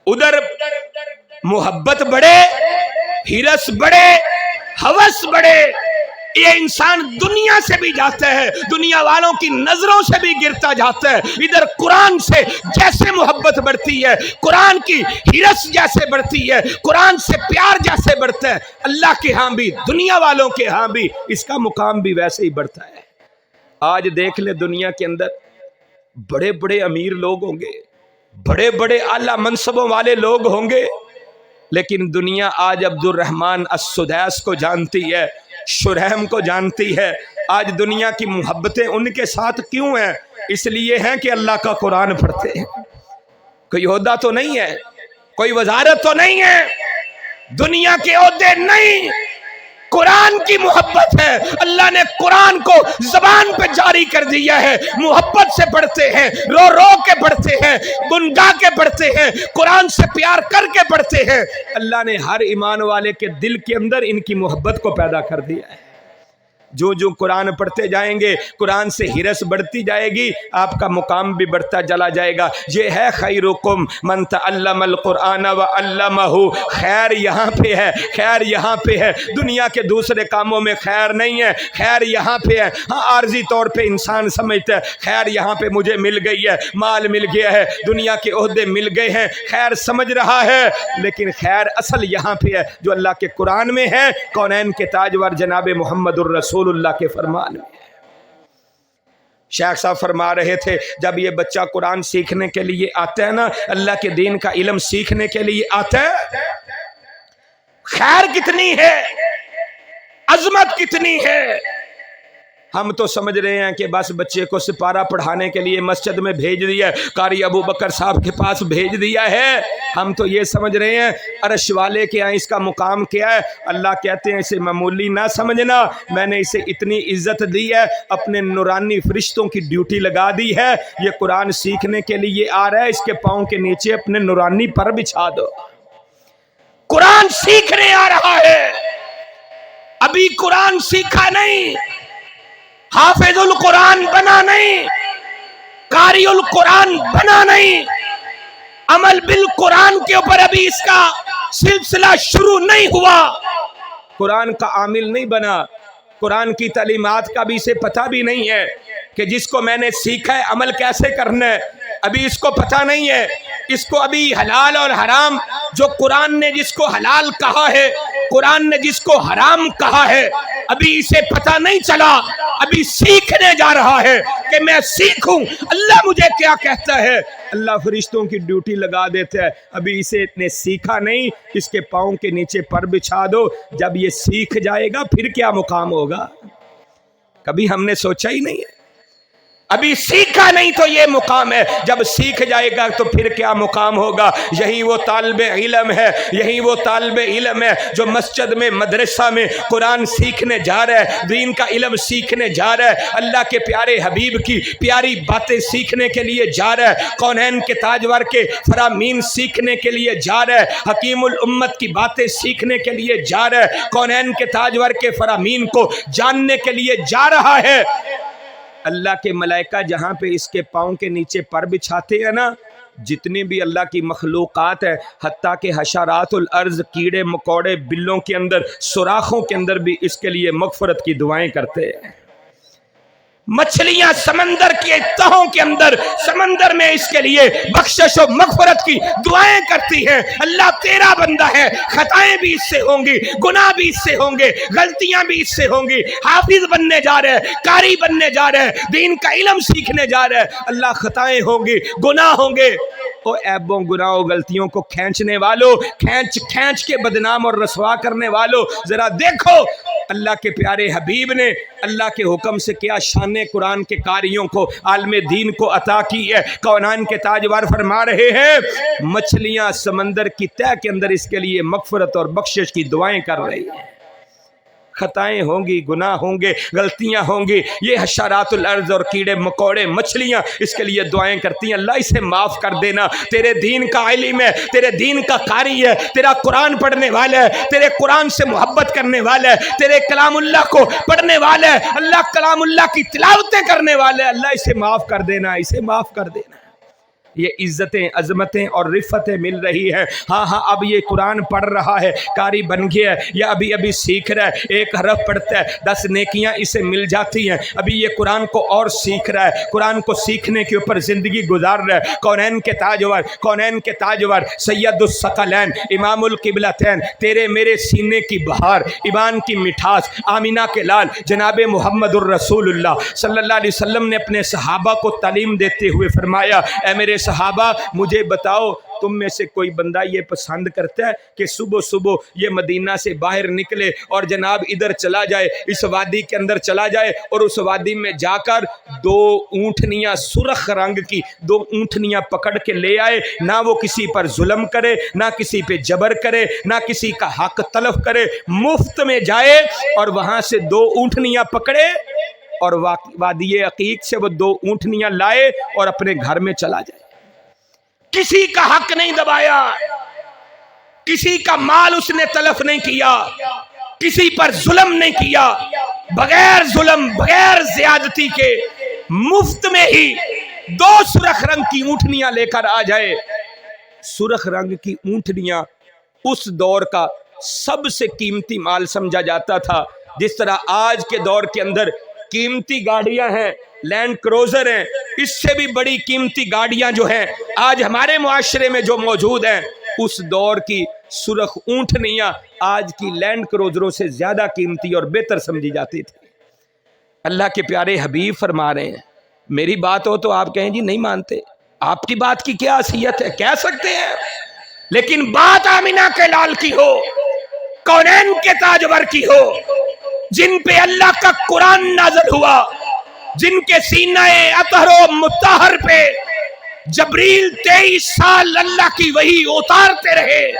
उधर मोहब्बत बढ़े, हिरस बढ़े, हवस बढ़े, ये इंसान दुनिया से भी जाता है, दुनिया वालों की नजरों से भी गिरता जाता है। इधर कुरान से जैसे मोहब्बत बढ़ती है, कुरान की हिरस जैसे बढ़ती है, कुरान से प्यार जैसे बढ़ता है, अल्लाह के यहाँ भी, दुनिया वालों के यहाँ भी इसका मुकाम भी वैसे ही बढ़ता है। आज देख ले दुनिया के अंदर बड़े बड़े अमीर लोग होंगे, बड़े बड़े आला मनसबों वाले लोग होंगे, लेकिन दुनिया आज अब्दुल रहमान अस-सुदैस को जानती है, शुरैम को जानती है। आज दुनिया की मोहब्बतें उनके साथ क्यों हैं? इसलिए हैं कि अल्लाह का कुरान पढ़ते हैं। कोई ओहदा तो नहीं है, कोई वजारत तो नहीं है, दुनिया के ओहदे नहीं, कुरान की मोहब्बत है। अल्लाह ने कुरान को जबान पे जारी कर दिया है, मोहब्बत से पढ़ते हैं, रो रो के पढ़ते हैं, गुनगा के पढ़ते हैं, कुरान से प्यार करके पढ़ते हैं। अल्लाह ने हर ईमान वाले के दिल के अंदर इनकी मोहब्बत को पैदा कर दिया है। जो जो कुरान पढ़ते जाएंगे, कुरान से हिरस बढ़ती जाएगी, आपका मुकाम भी बढ़ता चला जाएगा। ये है खैरुकुम मन तअल्लमल कुरान व अल्लमहु। खैर यहाँ पे है, खैर यहाँ पे है, दुनिया के दूसरे कामों में खैर नहीं है, खैर यहाँ पे है। हाँ, आर्जी तौर पे इंसान समझता है खैर यहाँ पे मुझे मिल गई है, माल मिल गया है, दुनिया के ओहदे मिल गए हैं, खैर समझ रहा है, लेकिन खैर असल यहाँ पे है जो अल्लाह के कुरान में है, कौनैन के ताजवर जनाब मुहम्मदुर रसूलुल्लाह के फरमान में। शेख साहब फरमा रहे थे जब ये बच्चा कुरान सीखने के लिए आता है ना, अल्लाह के दीन का इल्म सीखने के लिए आता है, खैर कितनी है, अजमत कितनी है। हम तो समझ रहे हैं कि बस बच्चे को सिपारा पढ़ाने के लिए मस्जिद में भेज दिया, कारी अबू बकर साहब के पास भेज दिया है, हम तो ये समझ रहे हैं अर्श वाले के यहाँ इसका मुकाम क्या है। अल्लाह कहते हैं इसे मामूली ना समझना, मैंने इसे इतनी इज्जत दी है, अपने नूरानी फरिश्तों की ड्यूटी लगा दी है, ये कुरान सीखने के लिए आ रहा है, इसके पाँव के नीचे अपने नूरानी पर बिछा दो। कुरान सीखने आ रहा है, अभी कुरान सीखा नहीं, हाफिजुल कुरान बना नहीं, कारिउल कुरान बना नहीं, अमल बिल कुरान के ऊपर अभी इसका सिलसिला शुरू नहीं हुआ, कुरान का आमिल नहीं बना, कुरान की तालीमात का भी इसे पता भी नहीं है कि जिसको मैंने सीखा है अमल कैसे करना है, अभी इसको पता नहीं है। इसको अभी हलाल और हराम जो कुरान ने जिसको हलाल कहा है قرآن نے جس کو حرام کہا ہے ابھی اسے پتہ نہیں چلا، ابھی سیکھنے جا رہا ہے کہ میں سیکھوں اللہ مجھے کیا کہتا ہے۔ اللہ فرشتوں کی ڈیوٹی لگا دیتا ہے، ابھی اسے اتنے سیکھا نہیں، اس کے پاؤں کے نیچے پر بچھا دو، جب یہ سیکھ جائے گا پھر کیا مقام ہوگا، کبھی ہم نے سوچا ہی نہیں ہے۔ ابھی سیکھا نہیں تو یہ مقام ہے، جب سیکھ جائے گا تو پھر کیا مقام ہوگا۔ یہی وہ طالب علم ہے، یہی وہ طالب علم ہے جو مسجد میں مدرسہ میں قرآن سیکھنے جا رہا ہے، دین کا علم سیکھنے جا رہا ہے، اللہ کے پیارے حبیب کی پیاری باتیں سیکھنے کے لیے جا رہا ہے، کونین کے تاجور کے فرامین سیکھنے کے لیے جا رہا ہے، حکیم الامت کی باتیں سیکھنے کے لیے جا رہا ہے، کونین کے تاجور کے فرامین کو جاننے کے لیے جا رہا ہے۔ اللہ کے ملائکہ جہاں پہ اس کے پاؤں کے نیچے پر بچھاتے ہیں نا، جتنی بھی اللہ کی مخلوقات ہے، حتیٰ کہ حشرات الارض، کیڑے مکوڑے، بلوں کے اندر، سوراخوں کے اندر بھی اس کے لیے مغفرت کی دعائیں کرتے ہیں۔ مچھلیاں سمندر کے تہوں کے اندر، سمندر میں اس کے لیے بخشش و مغفرت کی دعائیں کرتی ہیں۔ اللہ تیرا بندہ ہے، خطائیں بھی اس سے ہوں گی، گناہ بھی اس سے ہوں گے، غلطیاں بھی اس سے ہوں گی، حافظ بننے جا رہے ہیں، قاری بننے جا رہے ہیں، دین کا علم سیکھنے جا رہے ہیں، اللہ خطائیں ہوں گی، گناہ ہوں گے۔ او عیبوں گناہوں غلطیوں کو کھینچنے والوں، کھینچ کے بدنام اور رسوا کرنے والوں، ذرا دیکھو اللہ کے پیارے حبیب نے اللہ کے حکم سے کیا شان قرآن کے قاریوں کو، عالم دین کو عطا کی ہے۔ کونین کے تاجور فرما رہے ہیں مچھلیاں سمندر کی تہ کے اندر اس کے لیے مغفرت اور بخشش کی دعائیں کر رہی ہیں۔ خطائیں ہوں گی، گناہ ہوں گے، غلطیاں ہوں گی، یہ حشرات الارض اور کیڑے مکوڑے مچھلیاں اس کے لیے دعائیں کرتی ہیں، اللہ اسے معاف کر دینا، تیرے دین کا عالم ہے، تیرے دین کا قاری ہے، تیرا قرآن پڑھنے والا ہے، تیرے قرآن سے محبت کرنے والا ہے، تیرے کلام اللہ کو پڑھنے والا ہے، اللہ کلام اللہ کی تلاوتیں کرنے والا ہے، اللہ اسے معاف کر دینا، اسے معاف کر دینا۔ یہ عزتیں، عظمتیں اور رفتیں مل رہی ہیں۔ ہاں اب یہ قرآن پڑھ رہا ہے، قاری بن گیا ہے، یا ابھی سیکھ رہا ہے، ایک حرف پڑھتا ہے 10 نیکیاں اسے مل جاتی ہیں، ابھی یہ قرآن کو اور سیکھ رہا ہے، قرآن کو سیکھنے کے اوپر زندگی گزار رہا ہے۔ کونین کے تاجور سید الثقلین، امام القبلتین، تیرے میرے سینے کی بہار، ایمان کی مٹھاس، آمینہ کے لال جناب محمد الرسول اللہ صلی اللہ علیہ وسلم نے اپنے صحابہ کو تعلیم دیتے ہوئے فرمایا، اے میرے صحابہ مجھے بتاؤ تم میں سے کوئی بندہ یہ پسند کرتا ہے کہ صبح یہ مدینہ سے باہر نکلے اور جناب ادھر چلا جائے، اس وادی کے اندر چلا جائے اور اس وادی میں جا کر 2 اونٹنیاں سرخ رنگ کی 2 اونٹنیاں پکڑ کے لے آئے، نہ وہ کسی پر ظلم کرے، نہ کسی پہ جبر کرے، نہ کسی کا حق تلف کرے، مفت میں جائے اور وہاں سے 2 اونٹنیاں پکڑے اور وادی عقیق سے وہ 2 اونٹنیاں لائے اور اپنے گھر میں چلا جائے۔ کسی کا حق نہیں دبایا، کسی کا مال اس نے تلف نہیں کیا، کسی پر ظلم نہیں کیا، بغیر ظلم بغیر زیادتی کے مفت میں ہی 2 سرخ رنگ کی اونٹنیاں لے کر آ جائے۔ سرخ رنگ کی اونٹنیاں اس دور کا سب سے قیمتی مال سمجھا جاتا تھا، جس طرح آج کے دور کے اندر قیمتی گاڑیاں ہیں، لینڈ کروزر ہیں، اس سے بھی بڑی قیمتی گاڑیاں جو ہیں آج ہمارے معاشرے میں جو موجود ہیں، اس دور کی سرخ اونٹنیاں آج کی لینڈ کروزروں سے زیادہ قیمتی اور بہتر سمجھی جاتی تھی۔ اللہ کے پیارے حبیب فرما رہے ہیں، میری بات ہو تو آپ کہیں جی نہیں مانتے، آپ کی بات کی کیا حیثیت ہے، کہہ سکتے ہیں، لیکن بات آمینہ کے لال کی ہو، کونین کے تاجور کی ہو، جن پہ اللہ کا قرآن نازل ہوا، جن کے سینہ اطہر و مطہر پہ جبریل 23 سال اللہ کی وحی اتارتے رہے،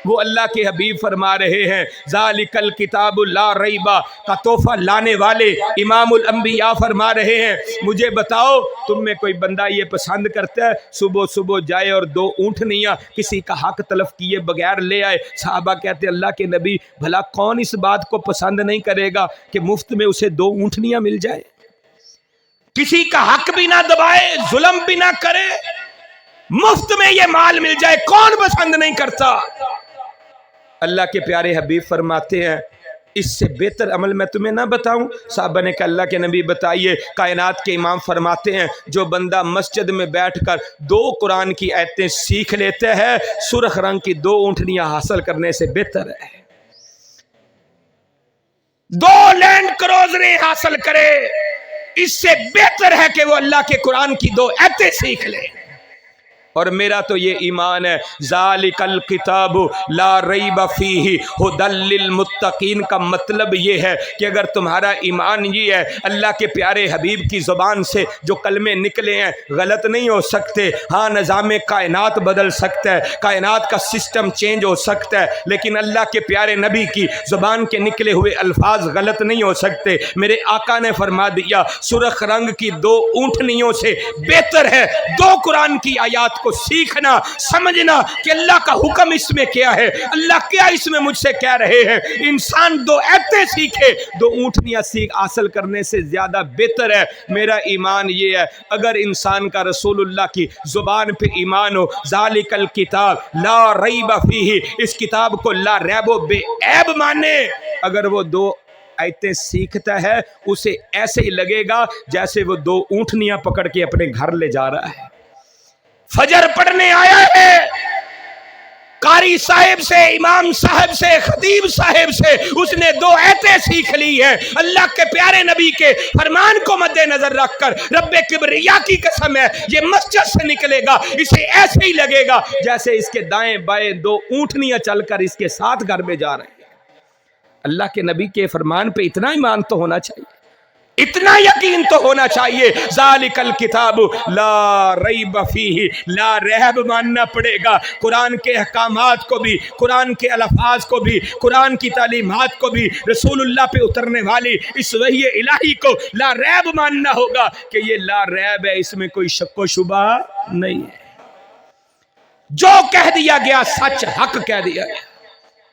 وہ اللہ کے حبیب فرما رہے ہیں ذالک الکتاب لا ریب کا تحفہ لانے والے امام الانبیاء فرما رہے ہیں، مجھے بتاؤ تم میں کوئی بندہ یہ پسند کرتا ہے صبح جائے اور 2 اونٹنیاں کسی کا حق تلف کیے بغیر لے آئے؟ صحابہ کہتے ہیں اللہ کے نبی بھلا کون اس بات کو پسند نہیں کرے گا کہ مفت میں اسے 2 اونٹنیاں مل جائے، کسی کا حق بھی نہ دبائے، ظلم بھی نہ کرے، مفت میں یہ مال مل جائے، کون پسند نہیں کرتا؟ اللہ کے پیارے حبیب فرماتے ہیں اس سے بہتر عمل میں تمہیں نہ بتاؤں؟ صحابہ نے کہا اللہ کے نبی بتائیے۔ کائنات کے امام فرماتے ہیں جو بندہ مسجد میں بیٹھ کر 2 قرآن کی آیتیں سیکھ لیتے ہیں، سرخ رنگ کی 2 اونٹنیاں حاصل کرنے سے بہتر ہے۔ 2 लैंड क्रूजरें हासिल करे, इससे बेहतर है कि वो अल्लाह के कुरान की 2 आयतें सीख ले। और मेरा तो ये ईमान है, ज़ालिकल किताबु ला रैब फीही हुदल लिल मुत्तकीन का मतलब ये है कि अगर तुम्हारा ईमान ये है अल्लाह के प्यारे हबीब की ज़ुबान से जो कलमे निकले हैं गलत नहीं हो सकते। हाँ, निज़ाम कायनात बदल सकता है, कायनात का सिस्टम चेंज हो सकता है, लेकिन अल्लाह के प्यारे नबी की ज़ुबान के निकले हुए अल्फाज गलत नहीं हो सकते। मेरे आका ने फरमा दिया, सुर्ख रंग की 2 ऊँटनियों से बेहतर है 2 कुरान की आयात को सीखना, समझना कि अल्लाह का हुक्म इसमें क्या है, अल्लाह क्या इसमें मुझसे कह रहे हैं। इंसान 2 आयतें सीखे 2 ऊँटनियां सीख हासिल करने से ज्यादा बेहतर है। मेरा ईमान ये है, अगर इंसान का रसूलुल्लाह की जुबान पे ईमान हो, ज़ालिकल किताब ला रैब फीही, इस किताब को ला रैबो बेऐब माने, अगर वो 2 आयतें सीखता है उसे ऐसे ही लगेगा जैसे वो 2 ऊँटनियां पकड़ के अपने घर ले जा रहा है। फजर पढ़ने आया है, कारी साहिब से, इमाम साहब से, खतीब साहिब से उसने 2 आयतें सीख ली है। अल्लाह के प्यारे नबी के फरमान को मद्देनजर रखकर रब्बे किबरिया की कसम है, ये मस्जिद से निकलेगा इसे ऐसे ही लगेगा जैसे इसके दाएं बाएं 2 ऊँटनियां चलकर इसके साथ घर में जा रही हैं। अल्लाह के नबी के फरमान पे इतना ईमान तो होना चाहिए, इतना यकीन तो होना चाहिए। ज़ालिकल किताबु ला रैब फीही, ला रहब मानना पड़ेगा। कुरान के अहकामात को भी, कुरान के अल्फाज को भी, कुरान की तालीमात को भी, रसूलुल्लाह पे उतरने वाली इस वही इलाही को ला रैब मानना होगा कि ये ला रैब है, इसमें कोई शक व शुबा नहीं है। जो कह दिया गया सच हक कह दिया गया,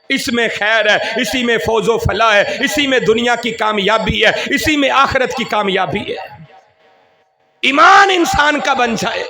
इसमें खैर है, इसी में फौजो फला है, इसी में दुनिया की कामयाबी है, इसी में आखिरत की कामयाबी है। ईमान इंसान का बन जाए।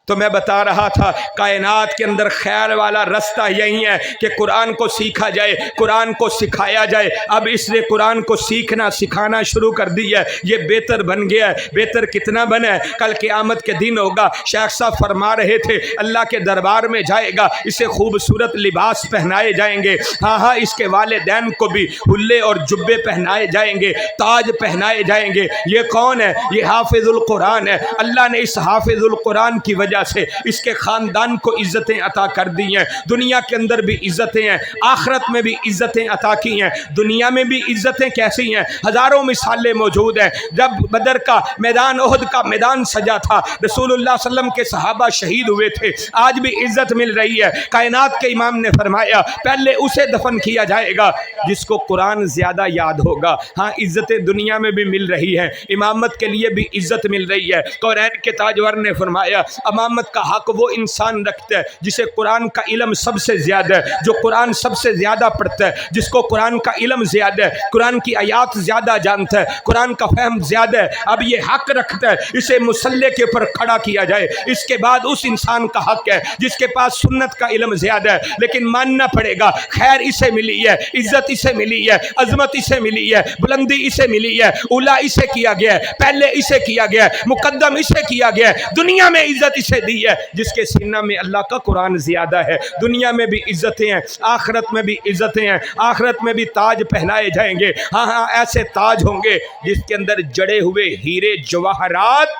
तो मैं बता रहा था कायनात के अंदर खैर वाला रास्ता यही है कि कुरान को सीखा जाए, कुरान को सिखाया जाए। अब इसने कुरान को सीखना सिखाना शुरू कर दिया है, ये बेहतर बन गया है। बेहतर कितना बना है, कल क़यामत के दिन होगा। शेख साहब फरमा रहे थे अल्लाह के दरबार में जाएगा, इसे खूबसूरत लिबास पहनाए जाएंगे। हाँ हाँ, इसके वालिदैन को भी हुल्ले और जुब्बे पहनाए जाएंगे, ताज पहनाए जाएंगे। ये कौन है? ये हाफिजुल कुरान है। अल्लाह ने इस हाफिजुल कुरान की वजह से इसके खानदान को इज्जतें अता कर दी हैं। दुनिया के अंदर भी इज्जतें हैं, आखिरत में भी इज्जतें अता की हैं। दुनिया में भी इज्जतें कैसी हैं, हजारों मिसालें मौजूद हैं। जब बदर का मैदान, ओहद का मैदान सजा था, रसूलुल्लाह सल्लम के सहाबा शहीद हुए थे, आज भी इज्जत मिल रही है। कायनात के इमाम ने फरमाया पहले उसे दफन किया जाएगा जिसको कुरान ज्यादा याद होगा। हाँ, इज्जतें दुनिया में भी मिल रही है, इमामत के लिए भी इज्जत मिल रही है। कुरैन के ताजवर ने फरमाया इमामत का हक वो इंसान रखता है जिसे कुरान का इल्म सबसे ज्यादा है, जो कुरान सबसे ज्यादा पढ़ता है, जिसको कुरान का इल्म ज्यादा है, कुरान की आयात ज्यादा जानता है, कुरान का फहम ज्यादा है। अब ये हक रखता है इसे मुसल्ले के ऊपर खड़ा किया जाए। इसके बाद उस इंसान का हक है जिसके पास सुन्नत का इल्म ज्यादा है, लेकिन मानना पड़ेगा खैर इसे मिली है, इज्जत इसे मिली है, अजमत इसे मिली है, बुलंदी इसे मिली है, उला इसे किया गया है, पहले इसे किया गया है, मुकद्दम इसे किया गया है। दुनिया में इज्जत इसे दी है जिसके सीना में अल्लाह का कुरान ज्यादा है। दुनिया में भी इज्जतें हैं, आखिरत में भी इज्जतें हैं, आखिरत में भी ताज पहनाए जाएंगे। हाँ हाँ, ऐसे ताज होंगे जिसके अंदर जड़े हुए हीरे जवाहरात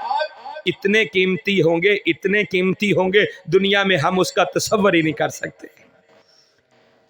इतने कीमती होंगे, इतने कीमती होंगे, दुनिया में हम उसका तसव्वुर ही नहीं कर सकते।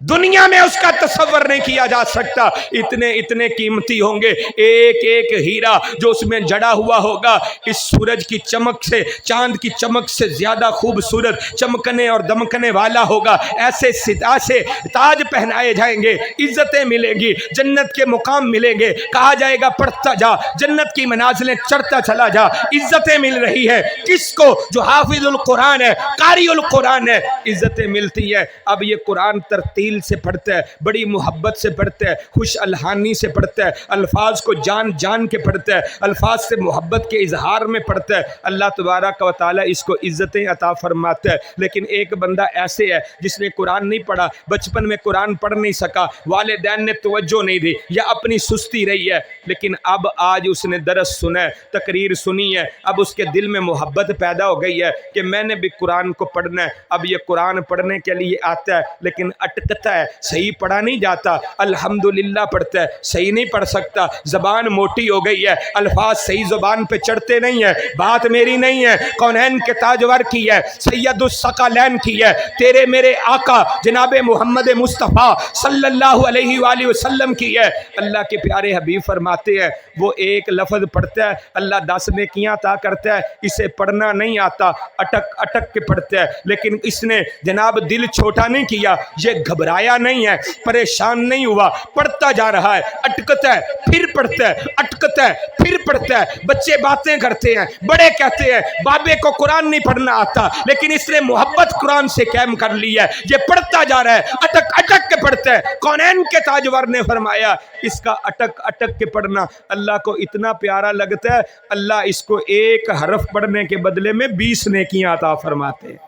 दुनिया में उसका तसव्वुर नहीं किया जा सकता, इतने इतने कीमती होंगे। एक एक हीरा जो उसमें जड़ा हुआ होगा इस सूरज की चमक से, चांद की चमक से ज्यादा खूबसूरत, चमकने और दमकने वाला होगा। ऐसे सिता से ताज पहनाए जाएंगे, इज्जतें मिलेंगी, जन्नत के मुकाम मिलेंगे। कहा जाएगा पढ़ता जा, जन्नत की मनाजिलें चढ़ता चला जा। इज्जतें मिल रही है किसको? जो हाफिजुल कुरान है, कारिउल कुरान है, इज्जतें मिलती है। अब ये कुरान तरतील से पढ़ता है, बड़ी मोहब्बत से पढ़ता है, खुश अलहानी से पढ़ता है, अल्फाज को जान जान के पढ़ता है, अल्फाज से मोहब्बत के इजहार में पढ़ता है। अल्लाह तबारक व तआला इसको इज्जतें अता फरमाता है। लेकिन एक बंदा ऐसे है जिसने कुरान नहीं पढ़ा, बचपन में कुरान पढ़ नहीं सका, वालिदैन ने तवज्जो नहीं दी या अपनी सुस्ती रही है, लेकिन अब आज उसने दरस सुना है, तकरीर सुनी है, अब उसके दिल में मोहब्बत पैदा हो गई है कि मैंने भी कुरान को पढ़ना है। अब ये कुरान पढ़ने के लिए आता है लेकिन अटकता کہتا ہے صحیح پڑھا نہیں جاتا، الحمدللہ پڑھتا ہے، صحیح نہیں پڑھ سکتا، زبان موٹی ہو گئی ہے، الفاظ صحیح زبان پہ چڑھتے نہیں ہیں، بات میری نہیں ہے، کونین کے تاجور کی ہے، سید الثقلین کی ہے، تیرے میرے آقا جناب محمد مصطفیٰ صلی اللہ علیہ وآلہ وسلم کی ہے۔ اللہ کے پیارے حبیب فرماتے ہیں وہ ایک لفظ پڑھتا ہے اللہ 10 نیکیاں عطا کرتا ہے، اسے پڑھنا نہیں آتا، اٹک اٹک کے پڑھتا ہے، لیکن اس نے جناب دل چھوٹا نہیں کیا، یہ گھبرایا نہیں ہے، پریشان نہیں ہوا، پڑھتا جا رہا ہے، اٹکتا ہے پھر پڑھتا ہے، اٹکتا ہے پھر پڑھتا ہے۔ بچے باتیں کرتے ہیں، بڑے کہتے ہیں بابے کو قرآن نہیں پڑھنا آتا، لیکن اس نے محبت قرآن سے قائم کر لی ہے، یہ پڑھتا جا رہا ہے، اٹک اٹک کے پڑھتا ہے۔ کونین کے تاجور نے فرمایا اس کا اٹک اٹک کے پڑھنا اللہ کو اتنا پیارا لگتا ہے، اللہ اس کو ایک حرف پڑھنے کے بدلے میں 20 نیکیاں عطا فرماتے ہیں،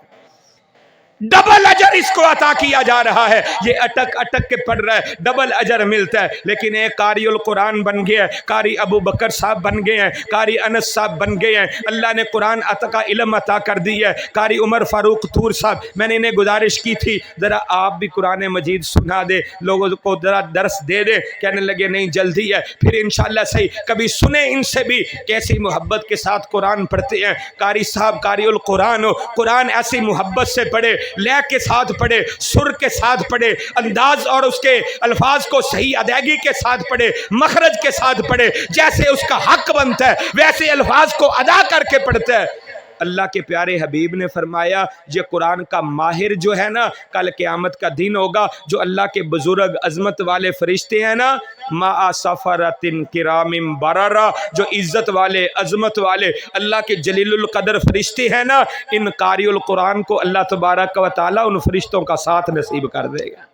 ڈبل اجر اس کو عطا کیا جا رہا ہے۔ یہ اٹک اٹک کے پڑھ رہا ہے، ڈبل اجر ملتا ہے۔ لیکن ایک قاری القرآن بن گیا ہے، قاری ابو بکر صاحب بن گئے ہیں، قاری انس صاحب بن گئے ہیں، اللہ نے قرآن عطا کا علم عطا کر دی ہے، قاری عمر فاروق طور صاحب، میں نے انہیں گزارش کی تھی ذرا آپ بھی قرآن مجید سنا دے، لوگوں کو ذرا درس دے دے، کہنے لگے نہیں جلدی ہے، پھر انشاءاللہ صحیح کبھی سنیں ان سے بھی کیسی محبت کے ساتھ قرآن پڑھتے ہیں۔ قاری صاحب قاری القرآن ہو، قرآن ایسی محبت سے پڑھے، لے کے ساتھ پڑھے، سر کے ساتھ پڑھے، انداز اور اس کے الفاظ کو صحیح ادائیگی کے ساتھ پڑھے، مخرج کے ساتھ پڑھے، جیسے اس کا حق بنتا ہے ویسے الفاظ کو ادا کر کے پڑھتا ہے۔ اللہ کے پیارے حبیب نے فرمایا یہ قرآن کا ماہر جو ہے نا کل قیامت کا دن ہوگا، جو اللہ کے بزرگ عظمت والے فرشتے ہیں نا، مع سفرۃ کرام بررہ، جو عزت والے عظمت والے اللہ کے جلیل القدر فرشتے ہیں نا، ان قاری القرآن کو اللہ تبارک و تعالیٰ ان فرشتوں کا ساتھ نصیب کر دے گا۔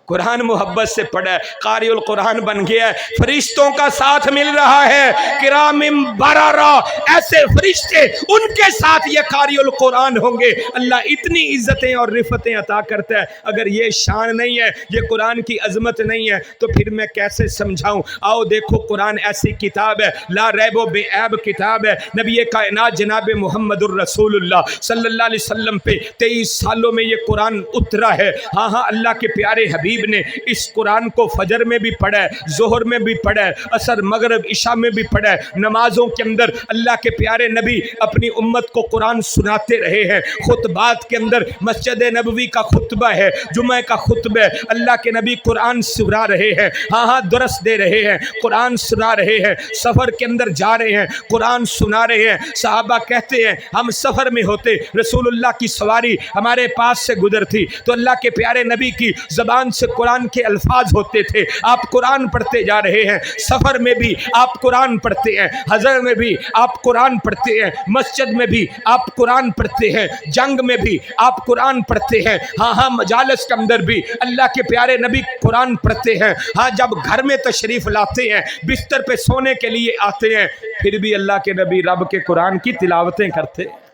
قرآن محبت سے پڑھا ہے، قاری القرآن بن گیا ہے، فرشتوں کا ساتھ مل رہا ہے، کرام بررہ، ایسے فرشتے ان کے ساتھ یہ قاری القرآن ہوں گے۔ اللہ اتنی عزتیں اور رفتیں عطا کرتا ہے، اگر یہ شان نہیں ہے، یہ قرآن کی عظمت نہیں ہے تو پھر میں کیسے سمجھاؤں؟ آؤ دیکھو قرآن ایسی کتاب ہے، لا ریب و بے عیب کتاب ہے، نبی کائنات جناب محمد الرسول اللہ صلی اللہ علیہ وسلم پہ 23 سالوں میں یہ قرآن اترا ہے۔ ہاں اللہ کے پیارے حبیب نے اس قرآن کو فجر میں بھی پڑھا ہے، ظہر میں بھی پڑھا ہے، عصر مغرب عشاء میں بھی پڑھا ہے، نمازوں کے اندر اللہ کے پیارے نبی اپنی امت کو قرآن سناتے رہے ہیں، خطبات کے اندر مسجد نبوی کا خطبہ ہے، جمعہ کا خطبہ ہے، اللہ کے نبی قرآن سنا رہے ہیں، ہاں درس دے رہے ہیں، قرآن سنا رہے ہیں، سفر کے اندر جا رہے ہیں، قرآن سنا رہے ہیں۔ صحابہ کہتے ہیں ہم سفر میں ہوتے، رسول اللہ کی سواری ہمارے پاس سے گزرتی تو اللہ کے پیارے نبی کی زبان سے قرآن کے الفاظ ہوتے تھے، آپ قرآن پڑھتے جا رہے ہیں، سفر میں بھی آپ قرآن پڑھتے ہیں، حضر میں بھی آپ قرآن پڑھتے ہیں، مسجد میں بھی آپ قرآن پڑھتے ہیں، جنگ میں بھی آپ قرآن پڑھتے ہیں، ہاں مجالس کے اندر بھی اللہ کے پیارے نبی قرآن پڑھتے ہیں، ہاں جب گھر میں تشریف لاتے ہیں، بستر پہ سونے کے لیے آتے ہیں، پھر بھی اللہ کے نبی رب کے قرآن کی تلاوتیں کرتے ہیں۔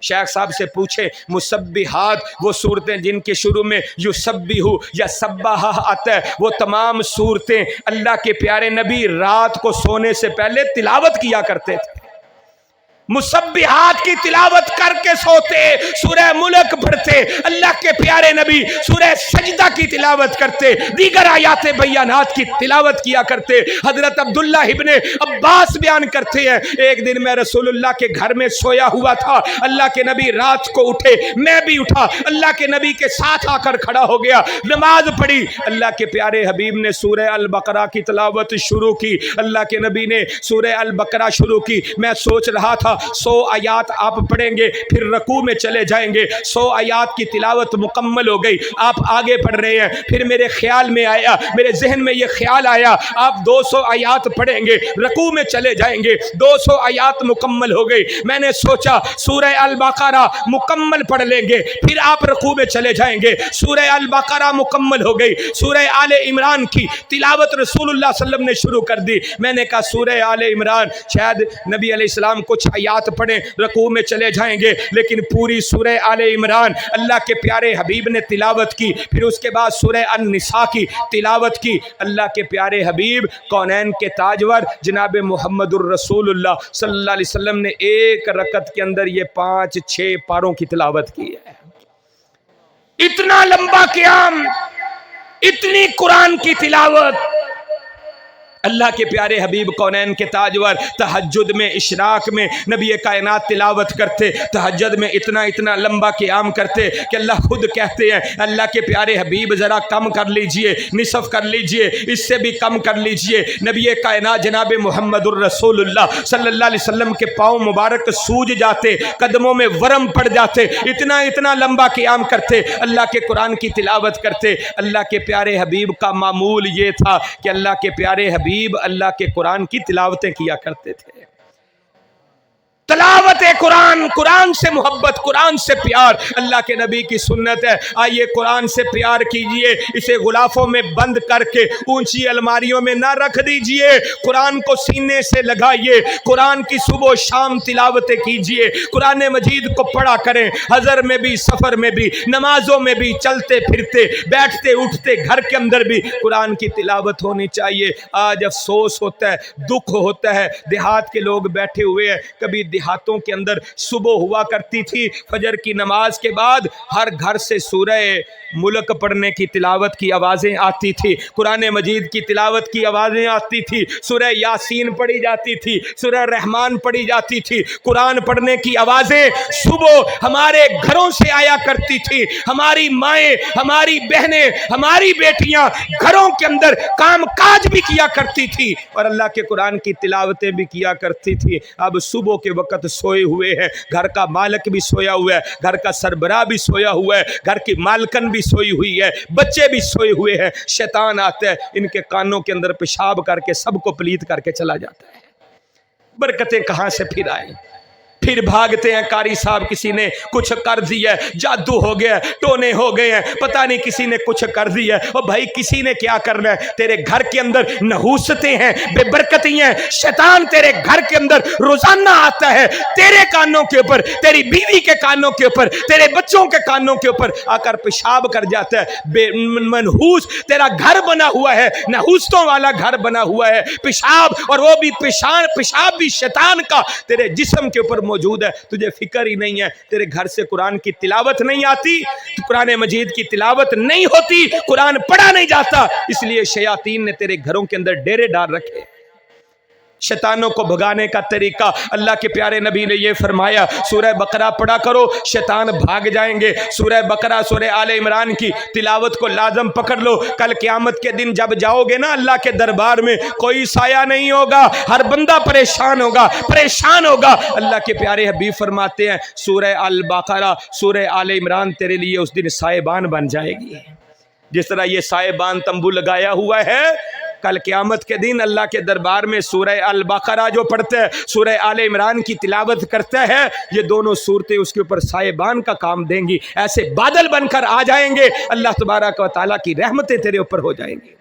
شیخ صاحب سے پوچھیں مسبحات، وہ صورتیں جن کے شروع میں یسبحو یا سبح آتا ہے، وہ تمام صورتیں اللہ کے پیارے نبی رات کو سونے سے پہلے تلاوت کیا کرتے تھے، مسبحات کی تلاوت کر کے سوتے، سورہ ملک پڑھتے، اللہ کے پیارے نبی سورہ سجدہ کی تلاوت کرتے، دیگر آیات بیانات کی تلاوت کیا کرتے۔ حضرت عبداللہ ابن عباس بیان کرتے ہیں ایک دن میں رسول اللہ کے گھر میں سویا ہوا تھا، اللہ کے نبی رات کو اٹھے، میں بھی اٹھا، اللہ کے نبی کے ساتھ آ کر کھڑا ہو گیا، نماز پڑھی، اللہ کے پیارے حبیب نے سورہ البقرہ کی تلاوت شروع کی، اللہ کے نبی نے سورہ البقرہ شروع کی، میں سوچ رہا تھا 100 آیات آپ پڑھیں گے پھر رکوع میں چلے جائیں گے، 100 آیات کی تلاوت مکمل ہو گئی، آپ آگے پڑھ رہے ہیں، پھر میرے خیال میں آیا، میرے ذہن میں یہ خیال آیا آپ 200 آیات پڑھیں گے، رکوع میں چلے جائیں گے، 200 آیات مکمل ہو گئی، میں نے سوچا سورہ البقرہ مکمل پڑھ لیں گے پھر آپ رکوع میں چلے جائیں گے، سورہ البقرہ مکمل ہو گئی، سورہ آل عمران کی تلاوت رسول اللہ صلی اللہ علیہ وسلم نے شروع کر دی، میں نے کہا سورہ آل عمران شاید نبی علیہ السلام کچھ آیات پڑھیں رکوع میں چلے جائیں گے، لیکن پوری سورہ آل عمران اللہ کے پیارے حبیب نے تلاوت کی، پھر اس کے بعد سورہ النساء کی تلاوت کی۔ اللہ کے پیارے حبیب کونین کے تاجور جناب محمد الرسول اللہ صلی اللہ علیہ وسلم نے ایک رکعت کے اندر یہ 5-6 پاروں کی تلاوت کی ہے۔ इतना लंबा क़याम, इतनी कुरान की तिलावत। अल्लाह के प्यारे हबीब कौनैन के ताजवर तहज्जुद में, इशराक में नबी कायनात तिलावत करते, तहज्जुद में इतना इतना लंबा क़याम करते कि अल्लाह खुद कहते हैं अल्लाह के प्यारे हबीब ज़रा कम कर लीजिए, निसफ़ कर लीजिए, इससे भी कम कर लीजिए। नबी कायनात जनाब मुहम्मदुर रसूलुल्लाह सल्लल्लाहु अलैहि वसल्लम के पाँव मुबारक सूज जाते, कदमों में वरम पड़ जाते, इतना इतना लंबा क़याम करते, अल्लाह के कुरान की तिलावत करते। अल्लाह के प्यारे हबीब का मामूल ये था कि अल्लाह के प्यारे हबीब अल्लाह के कुरान की तिलावतें किया करते थे। तिलावत कुरान, कुरान से मोहब्बत, कुरान से प्यार अल्लाह के नबी की सुन्नत है। आइए कुरान से प्यार कीजिए, इसे गुलाफों में बंद करके ऊंची अलमारियों में ना रख दीजिए, कुरान को सीने से लगाइए, कुरान की सुबह शाम तिलावतें कीजिए, कुरान मजीद को पढ़ा करें, हज़र में भी, सफ़र में भी, नमाजों में भी, चलते फिरते, बैठते उठते, घर के अंदर भी कुरान की तिलावत होनी चाहिए। आज अफसोस होता है, दुख होता है, देहात के लोग बैठे हुए हैं। कभी देहातों के अंदर सुबह हुआ करती थी, फजर की नमाज के बाद हर घर से सूरह मुल्क पढ़ने की तिलावत की आवाज़ें आती थी, कुरान मजीद की तिलावत की आवाज़ें आती थी, सूरह यासीन पढ़ी जाती थी, सूरह रहमान पढ़ी जाती थी। कुरान पढ़ने की आवाज़ें सुबह हमारे घरों से आया करती थी। हमारी माएँ, हमारी बहनें, हमारी बेटियां घरों के अंदर काम काज भी किया करती थी और अल्लाह के कुरान की तिलावतें भी किया करती थी। अब सुबह के वक्त सोए हुए हैं, घर का मालिक भी सोया हुआ है, घर का सरबराह भी सोया हुआ है, घर की मालकन भी सोई हुई है, बच्चे भी सोए हुए हैं। शैतान आता है, इनके कानों के अंदर पेशाब करके सबको पलीत करके चला जाता है। बरकतें कहाँ से फिर आए? फिर भागते हैं, कारी साहब किसी ने कुछ कर दिया, जादू हो गया, टोने हो गए हैं, पता नहीं किसी ने कुछ कर दिया। और भाई किसी ने क्या करना है? तेरे घर के अंदर नहूसतें हैं, बेबरकती हैं, शैतान तेरे घर के अंदर रोजाना आता है, तेरे कानों के ऊपर, तेरी बीवी के कानों के ऊपर, तेरे बच्चों के कानों के ऊपर आकर पेशाब कर जाता है। मनहूस तेरा घर बना हुआ है, नहूसतों वाला घर बना हुआ है, पेशाब, और वो भी पेशाब भी शैतान का तेरे जिस्म के ऊपर मौजूद है। तुझे फिक्र ही नहीं है, तेरे घर से कुरान की तिलावत नहीं आती, कुरान मजीद की तिलावत नहीं होती, कुरान पढ़ा नहीं जाता, इसलिए शयातीन ने तेरे घरों के अंदर डेरे डाल रखे। शैतानों को भगाने का तरीका अल्लाह के प्यारे नबी ने ये फरमाया, सूरह बकरा पढ़ा करो, शैतान भाग जाएंगे। सूरह बकरा, सूरह आले इमरान की तिलावत को लाजम पकड़ लो। कल क़यामत के दिन जब जाओगे ना अल्लाह के दरबार में, कोई साया नहीं होगा, हर बंदा परेशान होगा, परेशान होगा। अल्लाह के प्यारे हबीब फरमाते हैं सूरह अल बकरा, सूरह आले इमरान तेरे लिए उस दिन साहिबान बन जाएगी। जिस तरह ये साहिबान तंबू लगाया हुआ है, कल क़यामत के दिन अल्लाह के दरबार में सूरह अल बकरा जो पढ़ता है, सूरह आले इमरान की तिलावत करता है, ये दोनों सूरतें उसके ऊपर साहिबान का काम देंगी। ऐसे बादल बनकर आ जाएंगे, अल्लाह तबारक व तआला की रहमतें तेरे ऊपर हो जाएंगी।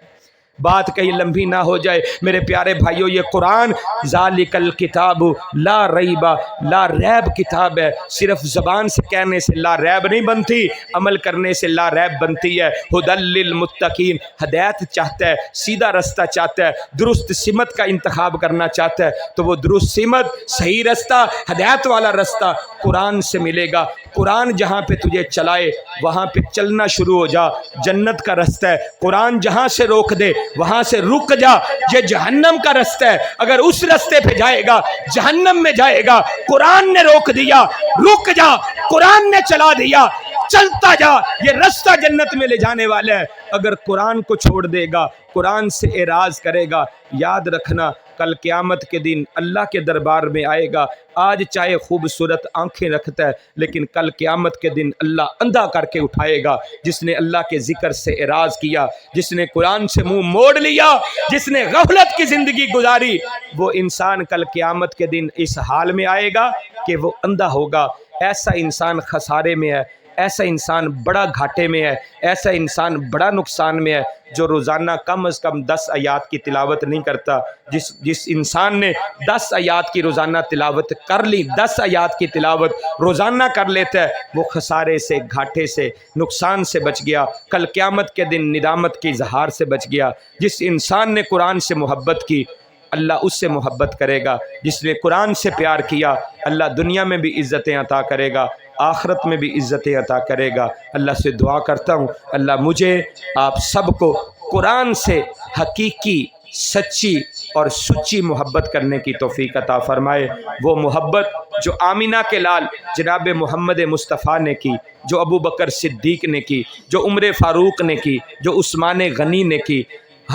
बात कहीं लंबी ना हो जाए मेरे प्यारे भाइयों, ये कुरान ज़ालिकल किताबु ला रईबा ला रैब किताब है। सिर्फ ज़बान से कहने से ला रैब नहीं बनती, अमल करने से ला रैब बनती है। हुदल लिल मुत्तकीन, हदायत चाहता है, सीधा रास्ता चाहता है, दुरुस्त सिमत का इंतखाब करना चाहता है, तो वो दुरुस्त सिमत, सही रास्ता, हदायत वाला रास्ता कुरान से मिलेगा। कुरान जहाँ पे तुझे चलाए वहाँ पे चलना शुरू हो जा, जन्नत का रास्ता है। कुरान जहाँ से रोक दे वहाँ से रुक जा, ये जहन्नम का रास्ता है, अगर उस रास्ते पे जाएगा जहन्नम में जाएगा। कुरान ने रोक दिया, रुक जा, कुरान ने चला दिया, चलता जा, ये रास्ता जन्नत में ले जाने वाला है। अगर कुरान को छोड़ देगा, कुरान से एराज करेगा, याद रखना कल क़यामत के दिन अल्लाह के दरबार में आएगा। आज चाहे खूबसूरत आंखें रखता है, लेकिन कल क़यामत के दिन अल्लाह अंधा करके उठाएगा। जिसने अल्लाह के ज़िक्र से एराज किया, जिसने कुरान से मुंह मोड़ लिया, जिसने गफलत की ज़िंदगी गुजारी, वो इंसान कल क़यामत के दिन इस हाल में आएगा कि वो अंधा होगा। ऐसा इंसान खसारे में है, ऐसा इंसान बड़ा घाटे में है, ऐसा इंसान बड़ा नुकसान में है जो रोज़ाना कम से कम 10 आयात की तिलावत नहीं करता। जिस इंसान ने 10 आयात की रोज़ाना तिलावत कर ली, 10 आयात की तिलावत रोज़ाना कर लेता है, वो खसारे से, घाटे से, नुकसान से बच गया, कल क़यामत के दिन निदामत की इजहार से बच गया। जिस इंसान ने कुरान से मोहब्बत की, अल्लाह उससे मोहब्बत करेगा। जिसने कुरान से प्यार किया, अल्लाह दुनिया में भी इज़्ज़तें अता करेगा, آخرت میں بھی عزتیں عطا کرے گا۔ اللہ سے دعا کرتا ہوں اللہ مجھے آپ سب کو قرآن سے حقیقی سچی اور سچی محبت کرنے کی توفیق عطا فرمائے، وہ محبت جو آمینہ کے لال جناب محمد مصطفیٰ نے کی، جو ابو بکر صدیق نے کی، جو عمر فاروق نے کی، جو عثمان غنی نے کی۔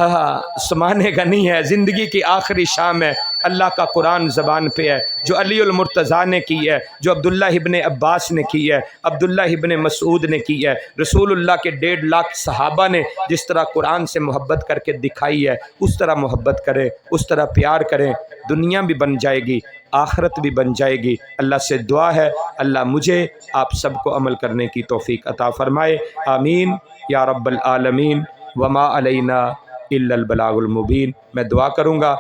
ہاں عثمان غنی ہے، زندگی کی آخری شام ہے، اللہ کا قرآن زبان پہ ہے، جو علی المرتضیٰ نے کی ہے، جو عبداللہ ابن عباس نے کی ہے، عبداللہ ابن مسعود نے کی ہے، رسول اللہ کے 1.5 لاکھ صحابہ نے جس طرح قرآن سے محبت کر کے دکھائی ہے، اس طرح محبت کریں، اس طرح پیار کریں، دنیا بھی بن جائے گی، آخرت بھی بن جائے گی۔ اللہ سے دعا ہے اللہ مجھے آپ سب کو عمل کرنے کی توفیق عطا فرمائے، آمین یا رب العالمین۔ وما علینا الا البلاغ المبین۔ میں دعا کروں گا